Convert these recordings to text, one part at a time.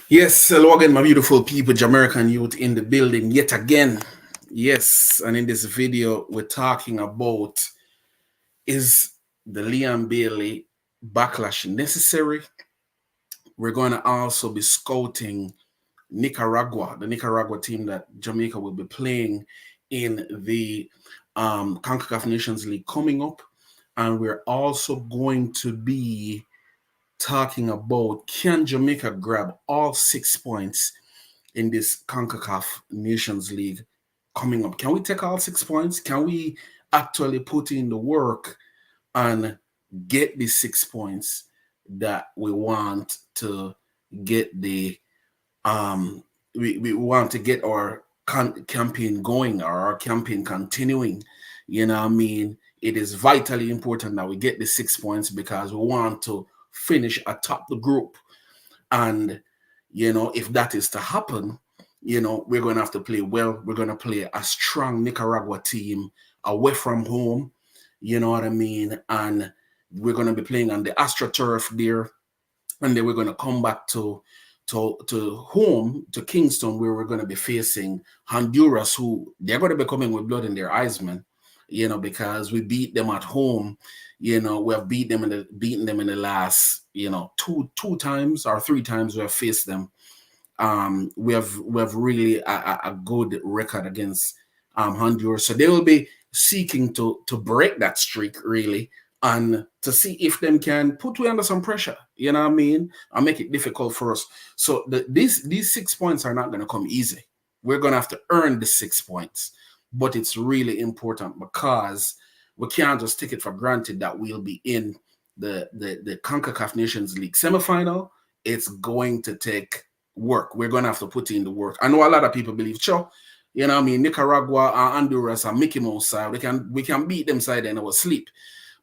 Yes, hello again, my beautiful people, Jamaican youth in the building yet again. Yes, and in this video, we're talking about is the Liam Bailey backlash necessary? We're going to also be scouting Nicaragua, the Nicaragua team that Jamaica will be playing in the CONCACAF Nations League coming up. And we're also going to be talking about can Jamaica grab all 6 points in this CONCACAF Nations League coming up? Can we take all 6 points? Can we actually put in the work and get the 6 points that we want to get the we want to get our campaign going or our campaign continuing? You know what I mean? It is vitally important that we get the 6 points because we want to finish atop the group. And if that is to happen, we're going to have to play well. We're going to play a strong Nicaragua team away from home. You know what I mean? And we're going to be playing on the AstroTurf there. And then we're going to come back to home, to Kingston, where we're going to be facing Honduras, who they're going to be coming with blood in their eyes, man. Because we beat them at home. We have beaten them in the last, two times or 3 times we have faced them. We have really a good record against Honduras, so they will be seeking to break that streak really, and to see if them can put we under some pressure. You know what I mean? And make it difficult for us. So these 6 points are not going to come easy. We're going to have to earn the 6 points, but it's really important because we can't just take it for granted that we'll be in the CONCACAF Nations League semifinal. It's going to take work. We're going to have to put in the work. I know a lot of people believe, sure, Nicaragua and Honduras are Mickey Mouse side. We can beat them side in our sleep.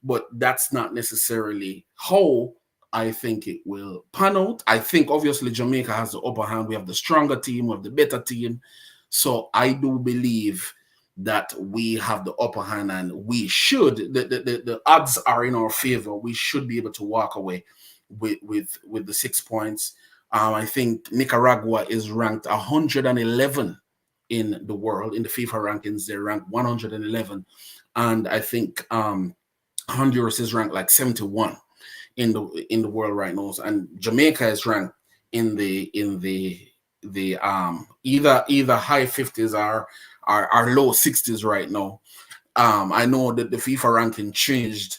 But that's not necessarily how I think it will pan out. I think obviously Jamaica has the upper hand. We have the stronger team, we have the better team. So I do believe that we have the upper hand, and we should, the odds are in our favor. We should be able to walk away with the 6 points. I think Nicaragua is ranked 111 in the world. In the FIFA rankings, they're ranked 111. And I think Honduras is ranked like 71 in the world right now. And Jamaica is ranked in the either high 50s or low 60s right now. I know that the FIFA ranking changed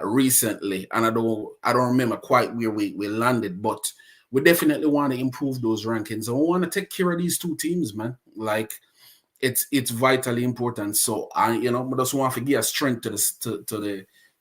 recently, and I don't remember quite where we landed, but we definitely want to improve those rankings. And we want to take care of these two teams, man. Like it's vitally important. So I just want to give strength to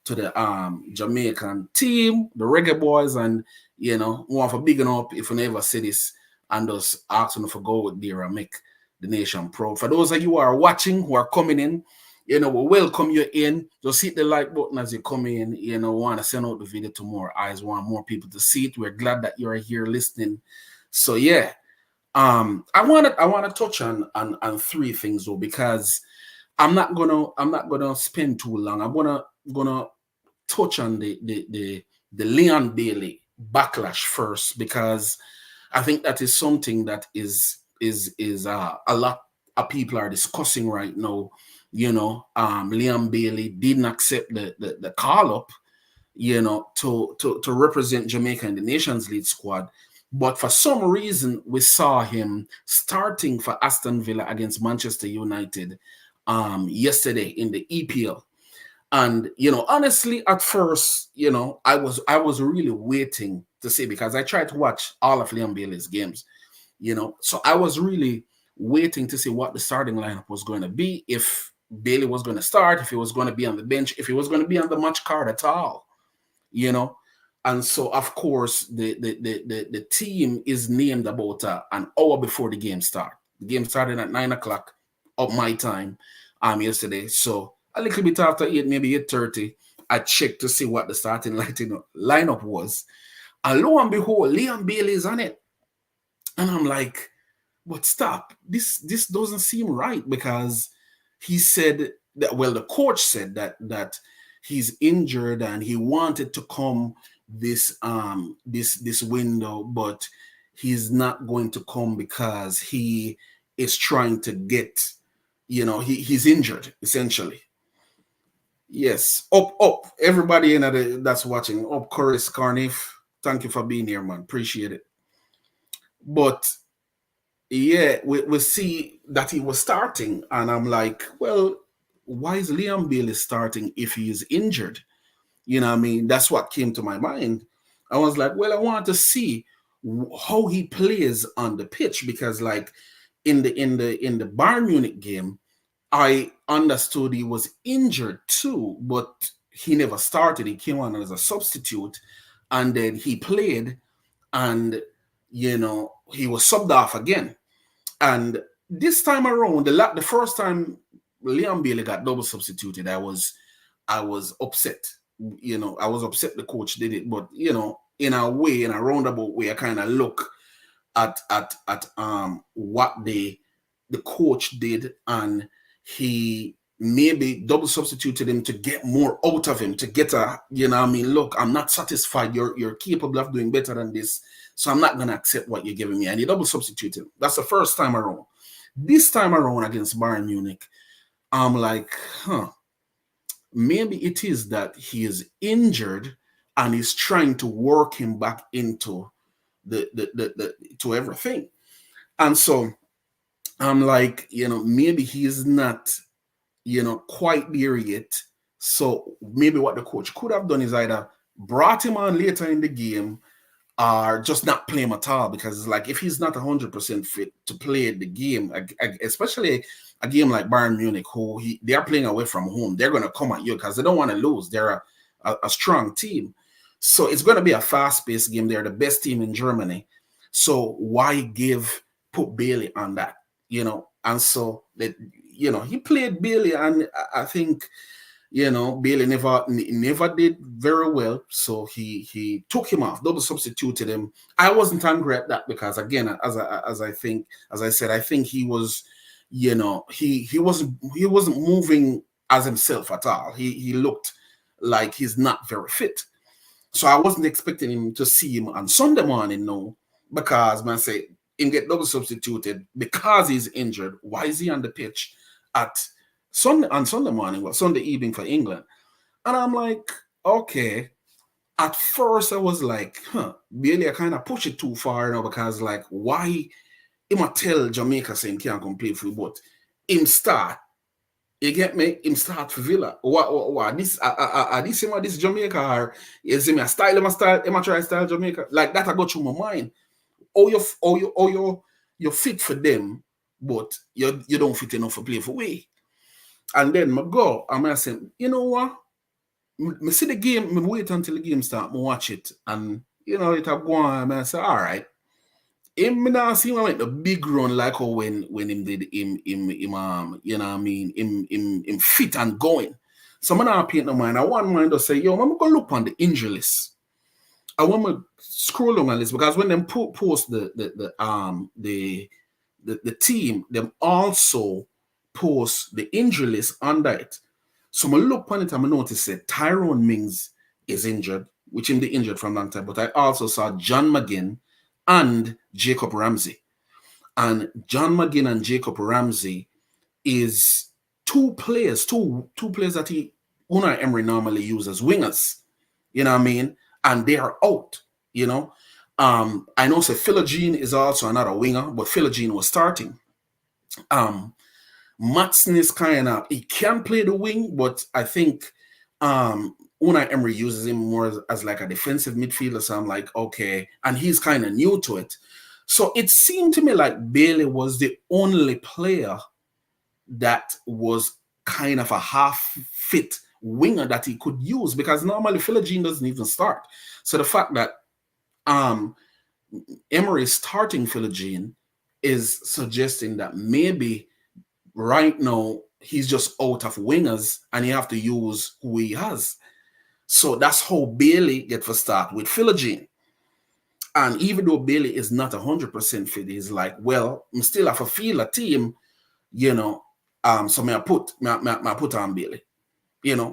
the Jamaican team, the Reggae Boys, and want for bigging up if we never see this and just asking for go there and make the nation proud. For those of you who are watching, who are coming in, we welcome you in. Just hit the like button as you come in. Want to send out the video to more eyes, want more people to see it. We're glad that you're here listening. So yeah, I want to touch on three things though, because I'm not gonna spend too long. I'm gonna touch on the Leon Bailey backlash first, because I think that is something that is a lot of people are discussing right now. Liam Bailey didn't accept the call up, to represent Jamaica in the Nations League squad. But for some reason, we saw him starting for Aston Villa against Manchester United yesterday in the EPL. And honestly, at first, I was really waiting to see, because I tried to watch all of Liam Bailey's games, so I was really waiting to see what the starting lineup was going to be, if Bailey was going to start, if he was going to be on the bench, if he was going to be on the match card at all, And so, of course, the team is named about an hour before the game start. The game started at 9 o'clock of my time yesterday. So a little bit after 8, maybe 8:30, I checked to see what the starting lineup was. And lo and behold, Liam Bailey is on it. And I'm like, but stop. This doesn't seem right, because he said that, well, the coach said that he's injured and he wanted to come this window, but he's not going to come because he is trying to get, he's injured, essentially. Yes, up, everybody that's watching, up, Chorus Carnif. Thank you for being here, man. Appreciate it. But yeah, we see that he was starting, and I'm like, well, why is Liam Bailey starting if he is injured? You know what I mean? That's what came to my mind. I was like, well, I want to see how he plays on the pitch, because like in the Bayern Munich game, I understood he was injured too, but he never started. He came on as a substitute, and then he played, and he was subbed off again. And this time around, the first time Liam Bailey got double substituted, I was upset. I was upset the coach did it, but in a way, in a roundabout way, I kind of look at what the coach did, and he maybe double substituted him to get more out of him, to get look, I'm not satisfied. You're capable of doing better than this, so I'm not gonna accept what you're giving me. And he double substituted. That's the first time around. This time around against Bayern Munich, I'm like, maybe it is that he is injured and he's trying to work him back into to everything. And so I'm like, maybe he's not, quite there yet. So maybe what the coach could have done is either brought him on later in the game or just not play him at all, because it's like, if he's not 100% fit to play the game, especially a game like Bayern Munich, who they're playing away from home, they're going to come at you because they don't want to lose. They're a strong team. So it's going to be a fast-paced game. They're the best team in Germany. So why put Bailey on that, And so that, he played Bailey, and I think, Bailey never did very well. So he took him off, double substituted him. I wasn't angry at that because, again, as I said, I think he was, he wasn't moving as himself at all. He looked like he's not very fit. So I wasn't expecting him to see him on Sunday morning, no, because man say him get double substituted because he's injured. Why is he on the pitch on Sunday morning, well, Sunday evening for England? And I'm like, okay. At first I was like, Bailey, I kind of push it too far now, because like, why him a tell Jamaica saying can't come play free, but him start. You get me? Him start for Villa. What this this Jamaica, or is him a style? Him a try style Jamaica? Like that I got through my mind. You're fit for them, but you don't fit enough to play for we. And then I go, and I say, you know what? I see the game, I wait until the game start, I watch it, and it have gone, and I say, all right. Him now see him make the big run like how when him did him fit and going. So I'm not paint no mind. I want mind to say, yo, I'm gonna look on the injury list. I want to scroll on the list, because when them post the team, them also post the injury list under it. So I look on it and I notice that Tyrone Mings is injured, which him the injured from long time. But I also saw John McGinn and Jacob Ramsey. And John McGinn and Jacob Ramsey is two players that Unai Emery normally uses as wingers. You know what I mean? And they are out, I know Philogene is also another winger, but Philogene was starting. Matson is kind of, he can play the wing, but I think Unai Emery uses him more as like a defensive midfielder. So I'm like, okay. And he's kind of new to it. So it seemed to me like Bailey was the only player that was kind of a half-fit winger that he could use, because normally Philogene doesn't even start. So the fact that Emery is starting Philogene is suggesting that maybe right now he's just out of wingers and you have to use who he has. So that's how Bailey get for start with Philogene. And even though Bailey is not 100% fit, he's like, well, I still have to feel a team, so I put on Bailey.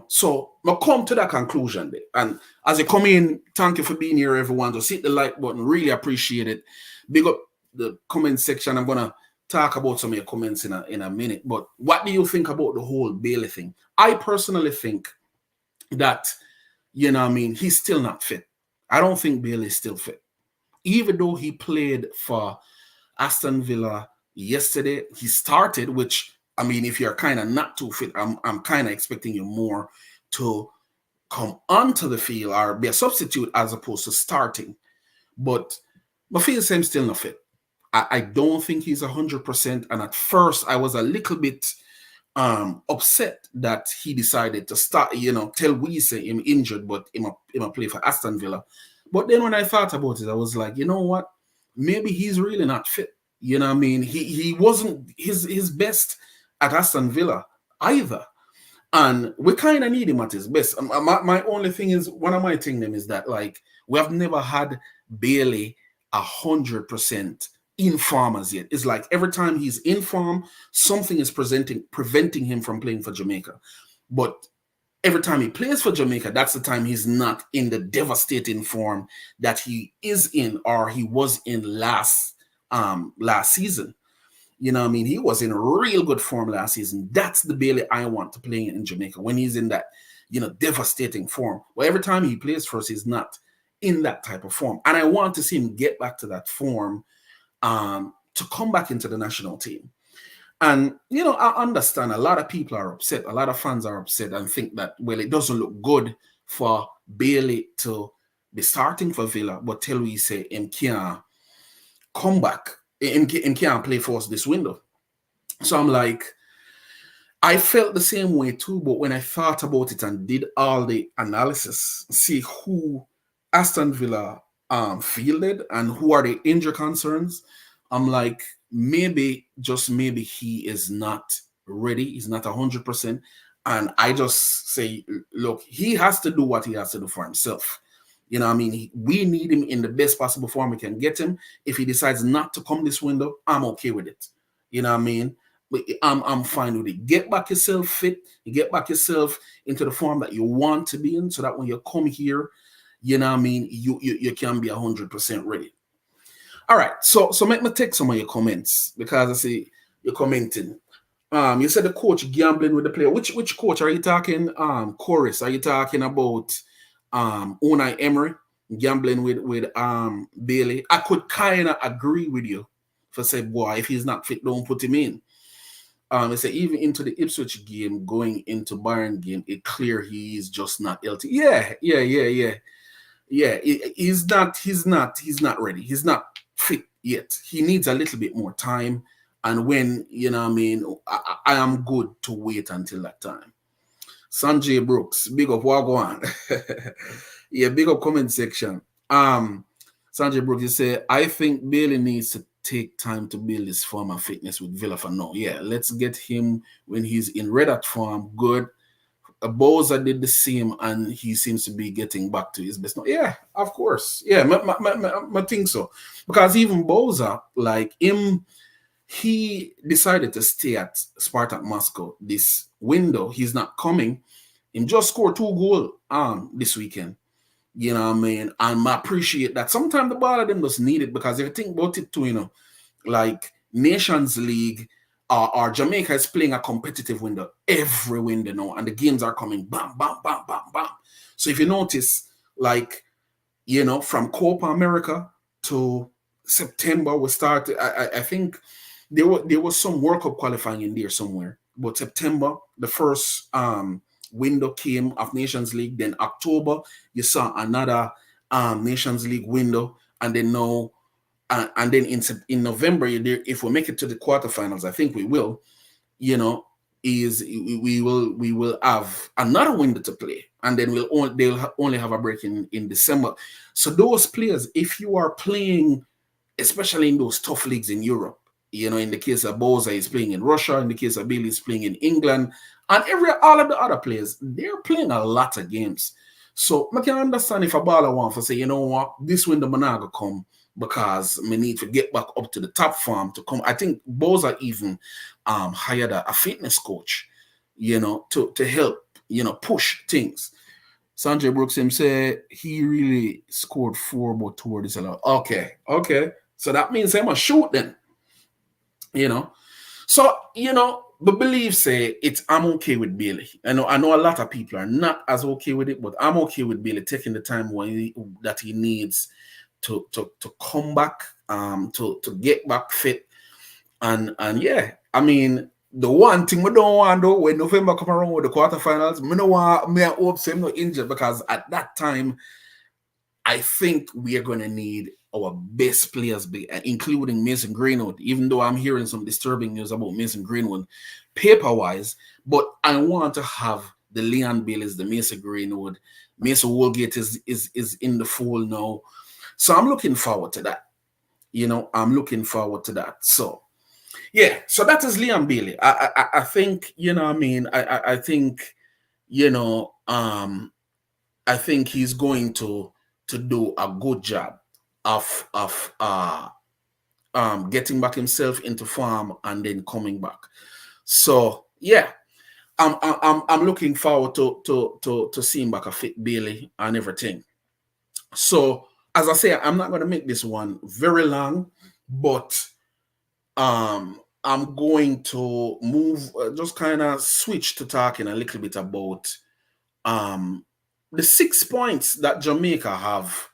So I come to that conclusion there. And as you come in, thank you for being here, everyone. Just hit the like button. Really appreciate it. Big up the comment section. I'm gonna talk about some of your comments in a minute. But what do you think about the whole Bailey thing? I personally think that, he's still not fit. I don't think Bailey's still fit. Even though he played for Aston Villa yesterday, he started, which, if you're kind of not too fit, I'm kind of expecting you more to come onto the field or be a substitute as opposed to starting. But I feel him still not fit. I don't think he's 100%. And at first, I was a little bit upset that he decided to start, tell we say him injured, but him a play for Aston Villa. But then when I thought about it, I was like, you know what? Maybe he's really not fit. He wasn't his best at Aston Villa either. And we kind of need him at his best. My only thing is, one of my thing them is that, like, we have never had Bailey 100% in form as yet. It's like every time he's in form, something is preventing him from playing for Jamaica. But every time he plays for Jamaica, that's the time he's not in the devastating form that he is in or he was in last season. He was in real good form last season. That's the Bailey I want to play in Jamaica, when he's in that, devastating form. Well, every time he plays for us, he's not in that type of form. And I want to see him get back to that form to come back into the national team. And, I understand a lot of people are upset. A lot of fans are upset and think that, well, it doesn't look good for Bailey to be starting for Villa, but tell we say him can't come back. Him can't play for us this window. So I'm like, I felt the same way too, but when I thought about it and did all the analysis, see who Aston Villa fielded and who are the injury concerns, I'm like, just maybe he is not ready. He's not 100%. And I just say, look, he has to do what he has to do for himself. We need him in the best possible form we can get him. If he decides not to come this window, I'm okay with it. But I'm fine with it. Get back yourself fit. You get back yourself into the form that you want to be in, so that when you come here, you can be 100% ready. All right, so make me take some of your comments, because I see you're commenting. You said the coach gambling with the player. Which coach are you talking? Chorus, are you talking about Unai Emery gambling with Bailey? I could kind of agree with you for say, boy, if he's not fit, don't put him in. They say even into the Ipswich game, going into Bayern game, it's clear he's just not healthy. Yeah. He's not ready. He's not fit yet. He needs a little bit more time. And when, I am good to wait until that time. Sanjay Brooks, big up, Wagwan. Yeah, big up comment section. Sanjay Brooks, you say, I think Bailey needs to take time to build his form and fitness with Villa for now. Yeah, let's get him when he's in red form. Good. Boza did the same, and he seems to be getting back to his best. No, yeah, of course. Yeah, I think so. Because even Boza, like him, he decided to stay at Spartak Moscow this window. He's not coming. He just scored 2 goals this weekend. And I appreciate that. Sometimes the ball of them just need it, because if you think about it too, like Nations League or Jamaica is playing a competitive window every window now, and the games are coming bam, bam, bam, bam, bam. So if you notice, like, from Copa America to September, we started. I think there was some World Cup qualifying in there somewhere. But September, the first window came of Nations League. Then October, you saw another Nations League window, and then now, and then in November, if we make it to the quarterfinals, I think we will. We will have another window to play, and then they'll only have a break in December. So those players, if you are playing, especially in those tough leagues in Europe, in the case of Boza, he's playing in Russia. In the case of Bailey, he's playing in England, and all of the other players, they're playing a lot of games. So I can understand if a baller wants to say, you know what, this window I'm not gonna come, because we need to get back up to the top form to come. I think Boza even hired a fitness coach, to help push things. Sanjay Brooks him say he really scored 4, but 2 this allowed. Okay. So that means I'm a shoot then. So, but believe say I'm okay with Bailey. I know a lot of people are not as okay with it, but I'm okay with Bailey taking the time that he needs to come back, to get back fit. And yeah, I mean, the one thing we don't want though, when November come around with the quarterfinals, I hope him not injured, because at that time, I think we are going to need our best players, including Mason Greenwood, even though I'm hearing some disturbing news about Mason Greenwood paper-wise. But I want to have the Leon Baileys, the Mason Greenwood. Mason Woolgate is in the fold now. So I'm looking forward to that. I'm looking forward to that. So, yeah, so that is Leon Bailey. I think, I think, I think he's going to do a good job of getting back himself into form and then coming back. So yeah, I'm looking forward to seeing back a fit Bailey and everything. So as I say, I'm not going to make this one very long, but I'm going to move, just kind of switch to talking a little bit about the 6 points that Jamaica have.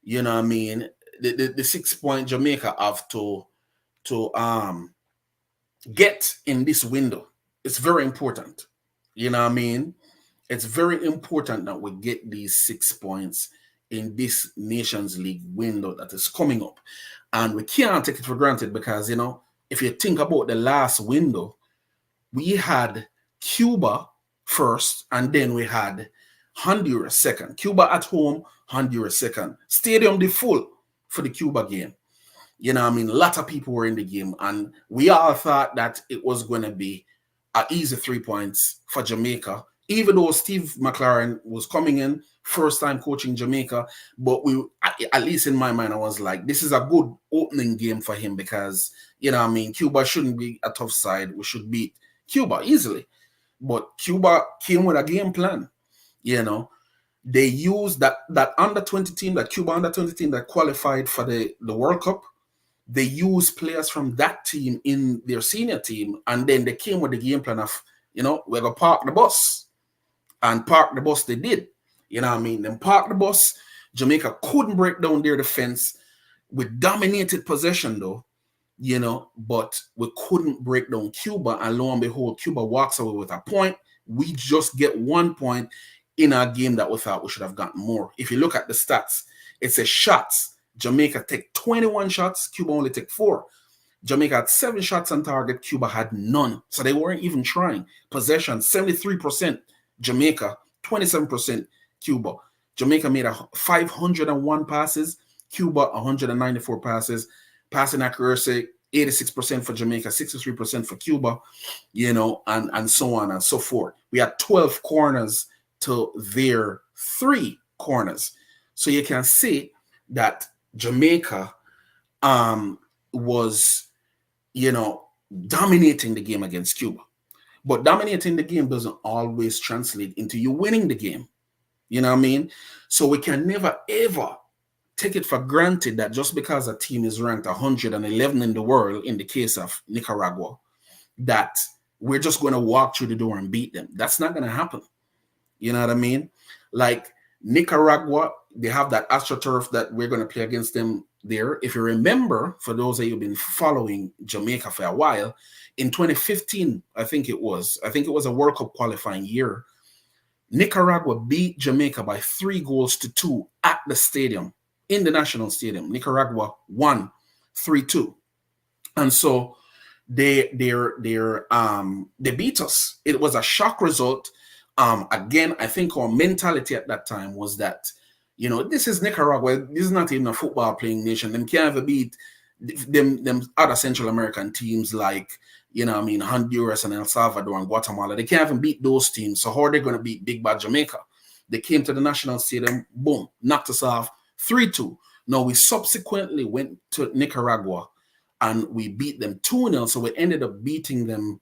You know what I mean? The 6 point Jamaica have to get in this window. It's very important. You know what I mean? It's very important that we get these 6 points in this Nations League window that is coming up. And we can't take it for granted, because, if you think about the last window, we had Cuba first, and then we had Honduras second. Cuba at home, Honduras second. Stadium the full for the Cuba game. You know what I mean? A lot of people were in the game, and we all thought that it was going to be an easy 3 points for Jamaica, even though Steve McLaren was coming in, first time coaching Jamaica. But at least in my mind, I was like, this is a good opening game for him, because, you know what I mean, Cuba shouldn't be a tough side. We should beat Cuba easily. But Cuba came with a game plan. They used that under 20 team, that Cuba under 20 team that qualified for the World Cup. They used players from that team in their senior team, and then they came with the game plan of, we're going to park the bus. And park the bus they did. You know what I mean? Then park the bus. Jamaica couldn't break down their defense. We dominated possession though, but we couldn't break down Cuba, and lo and behold, Cuba walks away with a point. We just get 1 point in our game that we thought we should have gotten more. If you look at the stats, it says shots. Jamaica take 21 shots, Cuba only take 4. Jamaica had 7 shots on target, Cuba had none. So they weren't even trying. Possession, 73% Jamaica, 27% Cuba. Jamaica made 501 passes, Cuba 194 passes. Passing accuracy, 86% for Jamaica, 63% for Cuba, and so on and so forth. We had 12 corners to their 3 corners. So you can see that Jamaica was, dominating the game against Cuba. But dominating the game doesn't always translate into you winning the game. You know what I mean? So we can never, ever take it for granted that just because a team is ranked 111 in the world, in the case of Nicaragua, that we're just going to walk through the door and beat them. That's not going to happen. You know what I mean? Like Nicaragua, they have that AstroTurf that we're going to play against them there. If you remember, for those of you who've been following Jamaica for a while, in 2015, I think it was a World Cup qualifying year, Nicaragua beat Jamaica by 3-2 at the stadium, in the national stadium. Nicaragua won 3-2. And so they beat us. It was a shock result. Again, I think our mentality at that time was that, this is Nicaragua. This is not even a football playing nation. Them can't ever beat them other Central American teams like, Honduras and El Salvador and Guatemala. They can't even beat those teams. So how are they going to beat big bad Jamaica? They came to the national stadium, boom, knocked us off 3-2. Now we subsequently went to Nicaragua and we beat them 2-0. So we ended up beating them,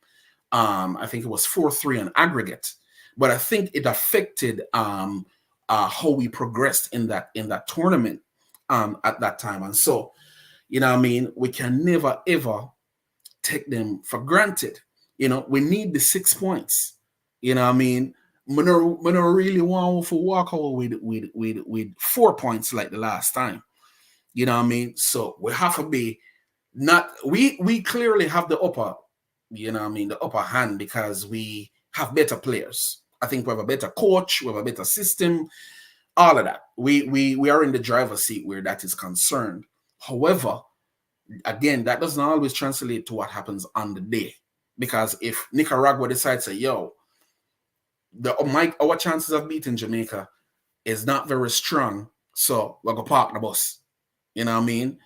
I think it was 4-3 on aggregate. but I think it affected how we progressed in that tournament at that time. And so, you know what I mean, we can never ever take them for granted. You know, we need the 6 points. You know what I mean? We don't really want to walk away with 4 points like the last time. You know what I mean? So we have to be not we clearly have the upper, you know what I mean, the upper hand because we have better players. I think we have a better coach, we have a better system, all of that. We are in the driver's seat where that is concerned. However, again, that doesn't always translate to what happens on the day. Because if Nicaragua decides to, yo, our chances of beating Jamaica is not very strong, so we're gonna park the bus. You know what I mean?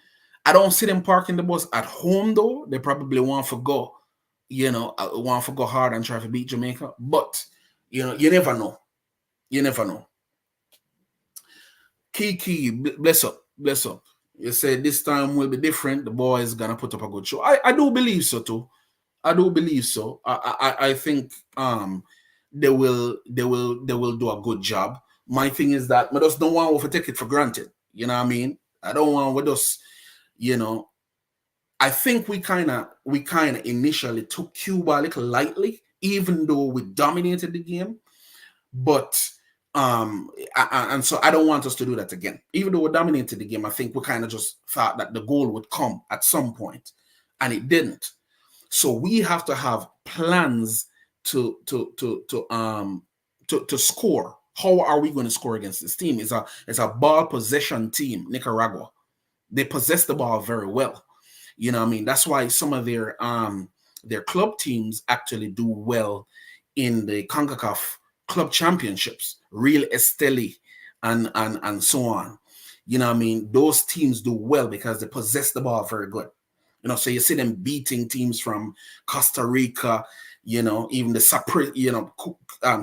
I don't see them parking the bus at home though. They probably want to go, want to go hard and try to beat Jamaica. But you never know. You never know. Kiki, bless up, bless up. You said this time will be different. The boys gonna put up a good show. I do believe so too. I do believe so. I think they will do a good job. My thing is that I just don't want to take it for granted. You know what I mean? I don't want to just, I think we kind of initially took Cuba a little lightly, even though we dominated the game. But and so I don't want us to do that again. Even though we dominated the game, I think we kind of just thought that the goal would come at some point, and it didn't. So we have to have plans to score. How are we going to score against this team? It's a ball possession team, Nicaragua. They possess the ball very well. You know what I mean? That's why some of their club teams actually do well in the CONCACAF club championships, Real Esteli and so on. You know what I mean? Those teams do well because they possess the ball very good. So you see them beating teams from Costa Rica, even the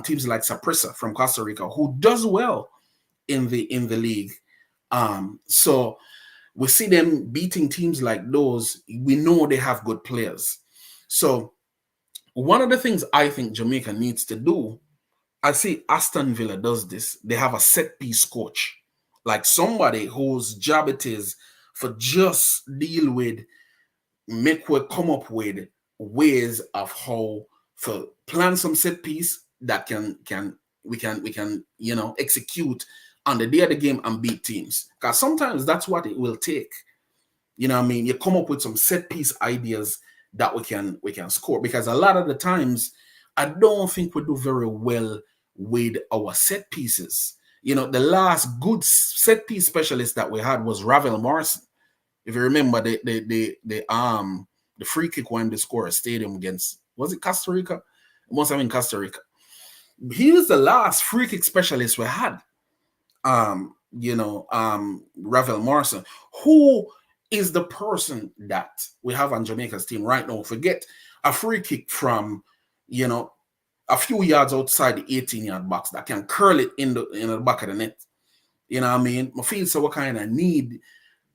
teams like Saprissa from Costa Rica, who does well in the league. So we see them beating teams like those. We know they have good players. So one of the things I think Jamaica needs to do, I see Aston Villa does this. They have a set piece coach, like somebody whose job it is for just deal with, make we come up with ways of how to plan some set piece that we can execute on the day of the game and beat teams. Because sometimes that's what it will take. You know what I mean? You come up with some set piece ideas that we can score. Because a lot of the times, I don't think we do very well with our set pieces. The last good set piece specialist that we had was Ravel Morrison. If you remember the free kick when they scored a stadium against, was it Costa Rica? It must have been Costa Rica. He was the last free kick specialist we had. Ravel Morrison, who is the person that we have on Jamaica's team right now. Forget a free kick from, a few yards outside the 18-yard box that can curl it in the back of the net. You know what I mean? I feel so we kind of need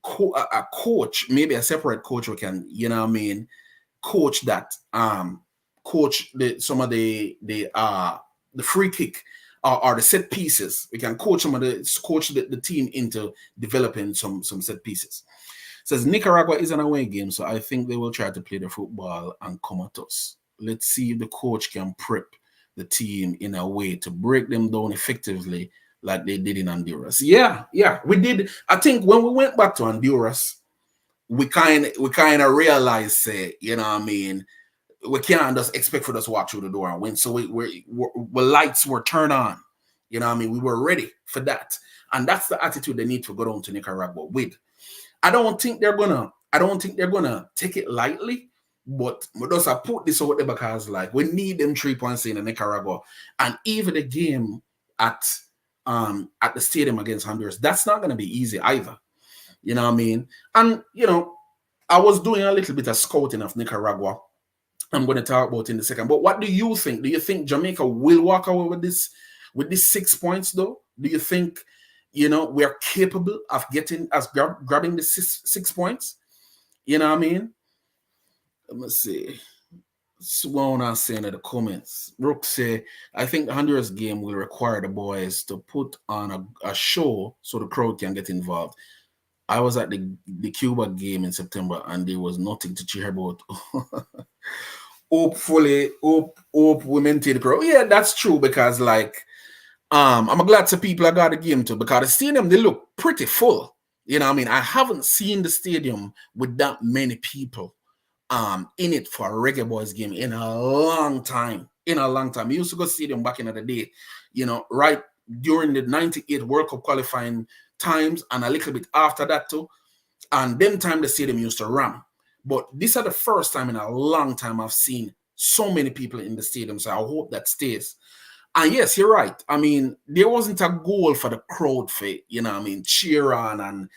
a coach, maybe a separate coach who can, coach that, coach some of the free kick or the set pieces. We can coach the team into developing some set pieces. It says Nicaragua is an away game, so I think they will try to play the football and come at us. Let's see if the coach can prep the team in a way to break them down effectively like they did in Honduras. Yeah, we did. I think when we went back to Honduras, we kind of realized, you know what I mean, we can't just expect for us to walk through the door and win. So we lights were turned on. You know what I mean? We were ready for that. And that's the attitude they need to go down to Nicaragua with. I don't think they're gonna take it lightly, but we just put this out there because we need them 3 points in Nicaragua. And even the game at the stadium against Honduras, that's not gonna be easy either. You know what I mean? And I was doing a little bit of scouting of Nicaragua. I'm going to talk about it in a second. But what do you think? Do you think Jamaica will walk away with these 6 points, though? Do you think, we are capable of grabbing the six points? You know what I mean? Let me see. Swan are saying in the comments. Brooke say, I think the Honduras game will require the boys to put on a show so the crowd can get involved. I was at the Cuba game in September and there was nothing to cheer about. Hope we maintain the crowd. Yeah, that's true because like I'm glad some people I got the game too because the stadium they look pretty full. You know what I mean? I haven't seen the stadium with that many people in it for a Reggae Boys game in a long time. In a long time. We used to go see them back in the day, you know, right during the 98 World Cup qualifying times and a little bit after that too. And them time the stadium used to ram. But this is the first time in a long time I've seen so many people in the stadium. So I hope that stays. And yes, you're right. I mean, there wasn't a goal for the crowd for, you know, I mean, cheer on and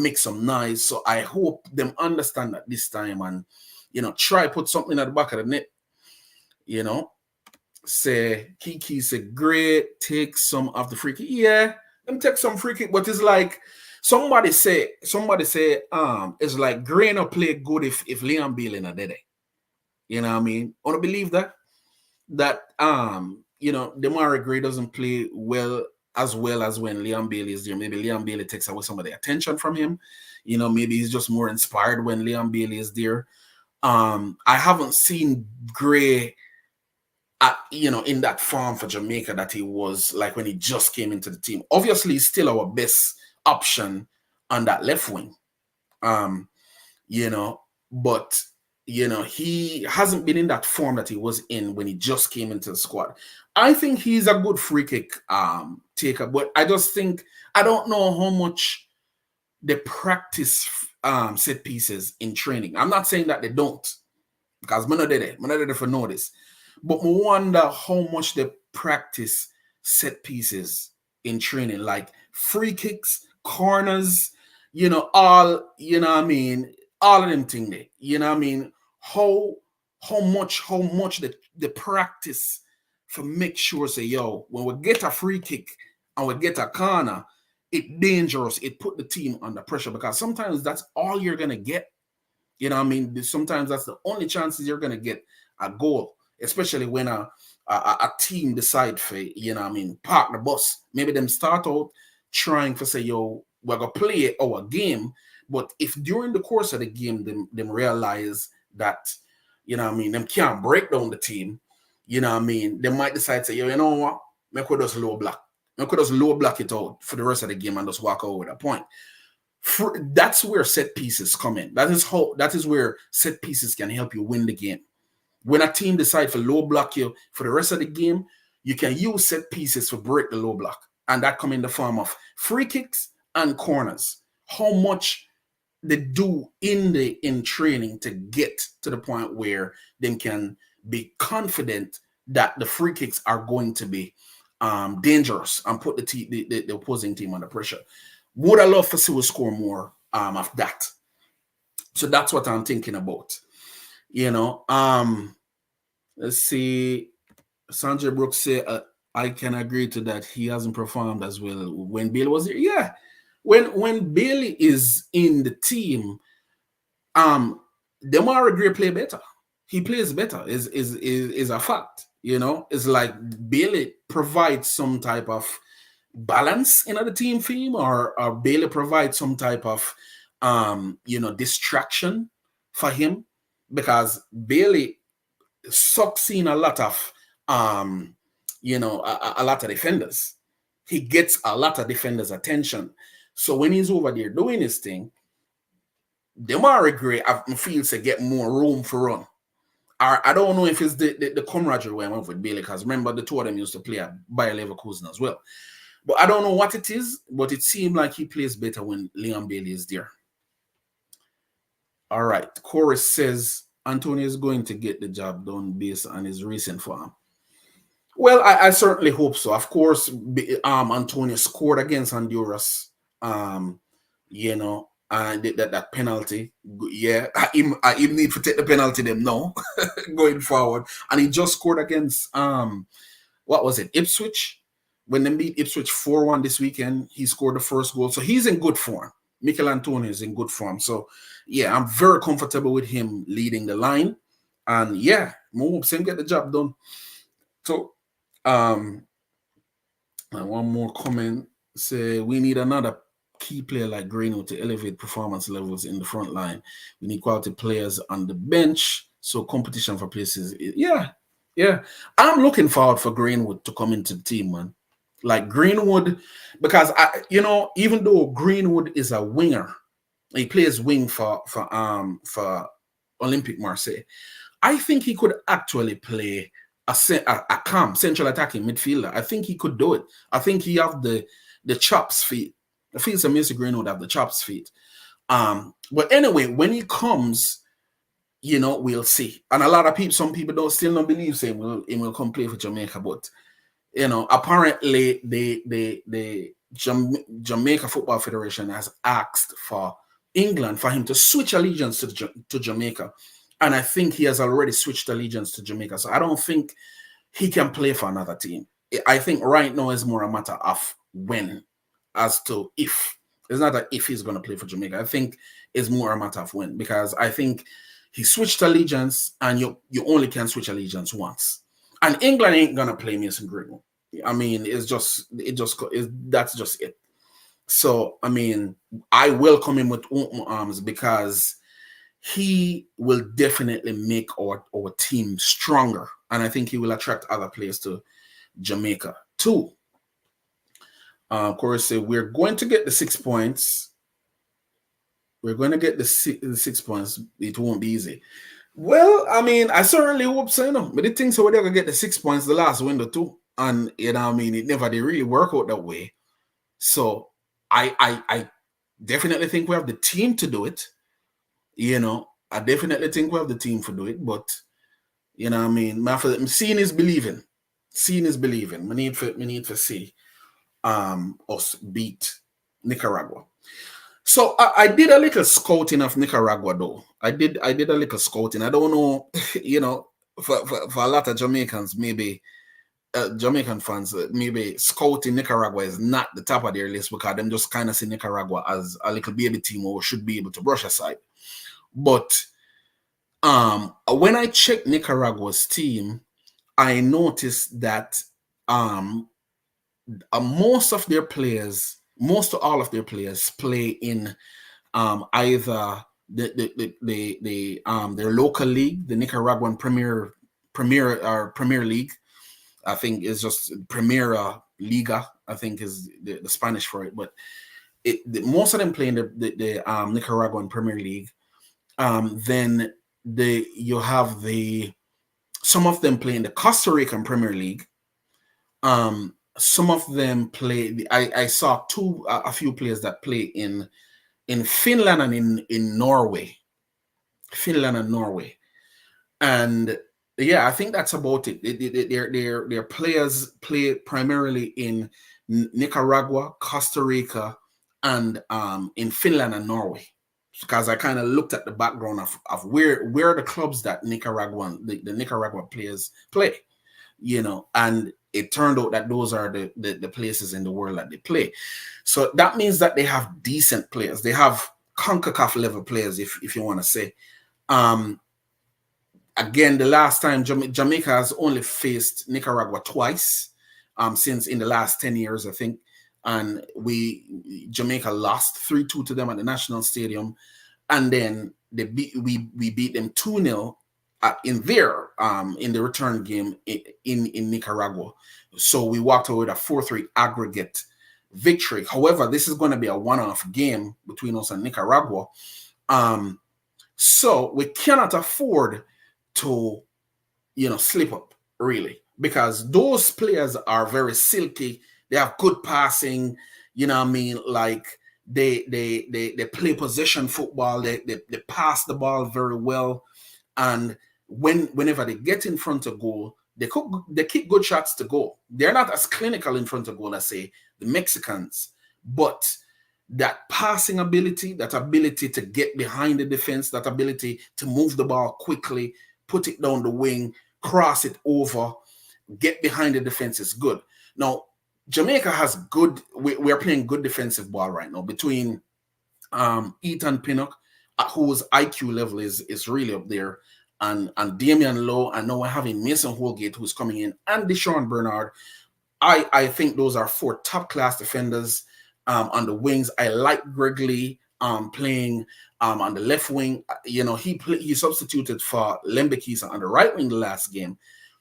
make some noise. So I hope them understand that this time and, you know, try put something at the back of the net. You know, say Kiki said, great, take some of the free kick. Yeah, them take some free kick, but it's like somebody say, it's like Gray no play good if Liam Bailey not there. You know what I mean? I don't believe that you know, Demari Gray doesn't play well as when Liam Bailey is there. Maybe Liam Bailey takes away some of the attention from him. You know, maybe he's just more inspired when Liam Bailey is there. I haven't seen Gray you know, in that form for Jamaica that he was like when he just came into the team. Obviously, he's still our best option on that left wing. You know, but you know, he hasn't been in that form that he was in when he just came into the squad. I think he's a good free kick taker, but I just think I don't know how much they practice set pieces in training. I'm not saying that they don't, because I'm not there for notice. But I wonder how much they practice set pieces in training, like free kicks, corners, you know, all, you know what I mean, all of them things there. You know what I mean? How much the practice for make sure say, yo, when we get a free kick and we get a corner, it dangerous. It put the team under pressure because sometimes that's all you're gonna get. You know what I mean? Sometimes that's the only chances you're gonna get a goal, especially when a team decide for, you know what I mean, park the bus. Maybe them start out trying to say, yo, we're gonna play our game. But if during the course of the game them realize that, you know what I mean, them can't break down the team, you know what I mean, they might decide to say, yo, you know what, make we just low block. Make we just low block it out for the rest of the game and just walk over the point. That's where set pieces come in. That is where set pieces can help you win the game. When a team decides to low block you for the rest of the game, you can use set pieces to break the low block. And that come in the form of free kicks and corners. How much they do in training to get to the point where they can be confident that the free kicks are going to be dangerous and put the opposing team under pressure. Would I love to see us score more of that? So that's what I'm thinking about. You know, let's see. Sanjay Brooks say, I can agree to that. He hasn't performed as well when Bailey was here. Yeah, when Bailey is in the team, Demar Gray play better. He plays better. Is a fact. You know, it's like Bailey provides some type of balance in the team theme, or Bailey provides some type of you know, distraction for him, because Bailey sucks in a lot of you know, a lot of defenders. He gets a lot of defenders' attention. So when he's over there doing his thing, Demar Gray, I feel to get more room for run. I don't know if it's the camaraderie where I went with Bailey, because remember the two of them used to play at Bayer Leverkusen as well. But I don't know what it is, but it seemed like he plays better when Liam Bailey is there. All right. Chorus says Antonio is going to get the job done based on his recent form. Well, I certainly hope so. Of course, Antonio scored against Honduras. You know, and that penalty. Yeah, I even need to take the penalty them now going forward. And he just scored against what was it, Ipswich? When they beat Ipswich 4-1 this weekend, he scored the first goal. So he's in good form. Mikel Antonio is in good form. So, yeah, I'm very comfortable with him leading the line. And yeah, move same get the job done. So and one more comment say we need another key player like Greenwood to elevate performance levels in the front line. We need quality players on the bench. So competition for places. Yeah. I'm looking forward for Greenwood to come into the team, man. Like Greenwood, because even though Greenwood is a winger, he plays wing for Olympic Marseille. I think he could actually play a calm central attacking midfielder. I think he could do it. I think he have the chops feet. I think Samir Green would have the chops feet. But anyway, when he comes, we'll see. And a lot of people, some people don't believe he will come play for Jamaica. But apparently the Jamaica Football Federation has asked for England for him to switch allegiance to Jamaica. And I think he has already switched allegiance to Jamaica. So I don't think he can play for another team. I think right now is more a matter of when as to if. It's not that if he's going to play for Jamaica. I think it's more a matter of when, because I think he switched allegiance and you only can switch allegiance once. And England ain't going to play Mason Greenwood. I mean, that's just it. So, I mean, I welcome him with open arms because he will definitely make our team stronger. And I think he will attract other players to Jamaica too. Of course, we're going to get the 6 points. We're going to get the 6 points. It won't be easy. Well, I mean, I certainly hope so, but the thing so we're going to get the 6 points the last window too. And, I mean, it never did really work out that way. So I definitely think we have the team to do it. I definitely think we have the team to do it, but I mean, seeing is believing. Seeing is believing. We need to see us beat Nicaragua. So I did a little scouting of Nicaragua, though. I did a little scouting. I don't know, for a lot of Jamaicans, maybe Jamaican fans, maybe scouting Nicaragua is not the top of their list because them just kind of see Nicaragua as a little baby team or should be able to brush aside. But when I checked Nicaragua's team, I noticed that most of all of their players play in either their local league, the Nicaraguan Premier League. I think it's just Primera Liga, I think is the Spanish for it. But most of them play in the Nicaraguan Premier League. Then you have some of them play in the Costa Rican Premier League. Some of them play. I saw a few players that play in Finland and in Norway. Finland and Norway, and yeah, I think that's about it. Their players play primarily in Nicaragua, Costa Rica, and in Finland and Norway. Because I kind of looked at the background of where the clubs that the Nicaraguan players play, and it turned out that those are the places in the world that they play. So that means that they have decent players. They have CONCACAF level players, if you want to say. Again, the last time Jamaica has only faced Nicaragua twice since in the last 10 years, I think. And Jamaica lost 3-2 to them at the National Stadium. And then we beat them 2-0 in the return game in Nicaragua. So we walked away with a 4-3 aggregate victory. However, this is going to be a one-off game between us and Nicaragua. So we cannot afford to, slip up, really, because those players are very silky. They have good passing, like they play possession football. They pass the ball very well. And whenever they get in front of goal, they kick good shots to goal. They're not as clinical in front of goal as, say, the Mexicans, but that passing ability, that ability to get behind the defense, that ability to move the ball quickly, put it down the wing, cross it over, get behind the defense is good. Now, Jamaica has we are playing good defensive ball right now between Ethan Pinnock, whose IQ level is really up there, and Damian Lowe, and now we're having Mason Holgate who's coming in, and Deshaun Bernard. I think those are 4 top-class defenders on the wings. I like Greg Lee playing on the left wing. You know, he substituted for Lembekisa on the right wing the last game,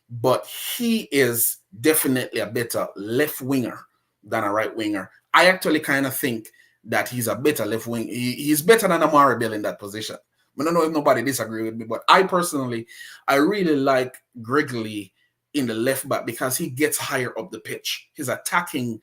but he is definitely a better left winger than a right winger. I actually kind of think that he's a better left wing. He's better than Amari Bell in that position. I don't know if nobody disagree with me, but I really like Greg Lee in the left back because he gets higher up the pitch. His attacking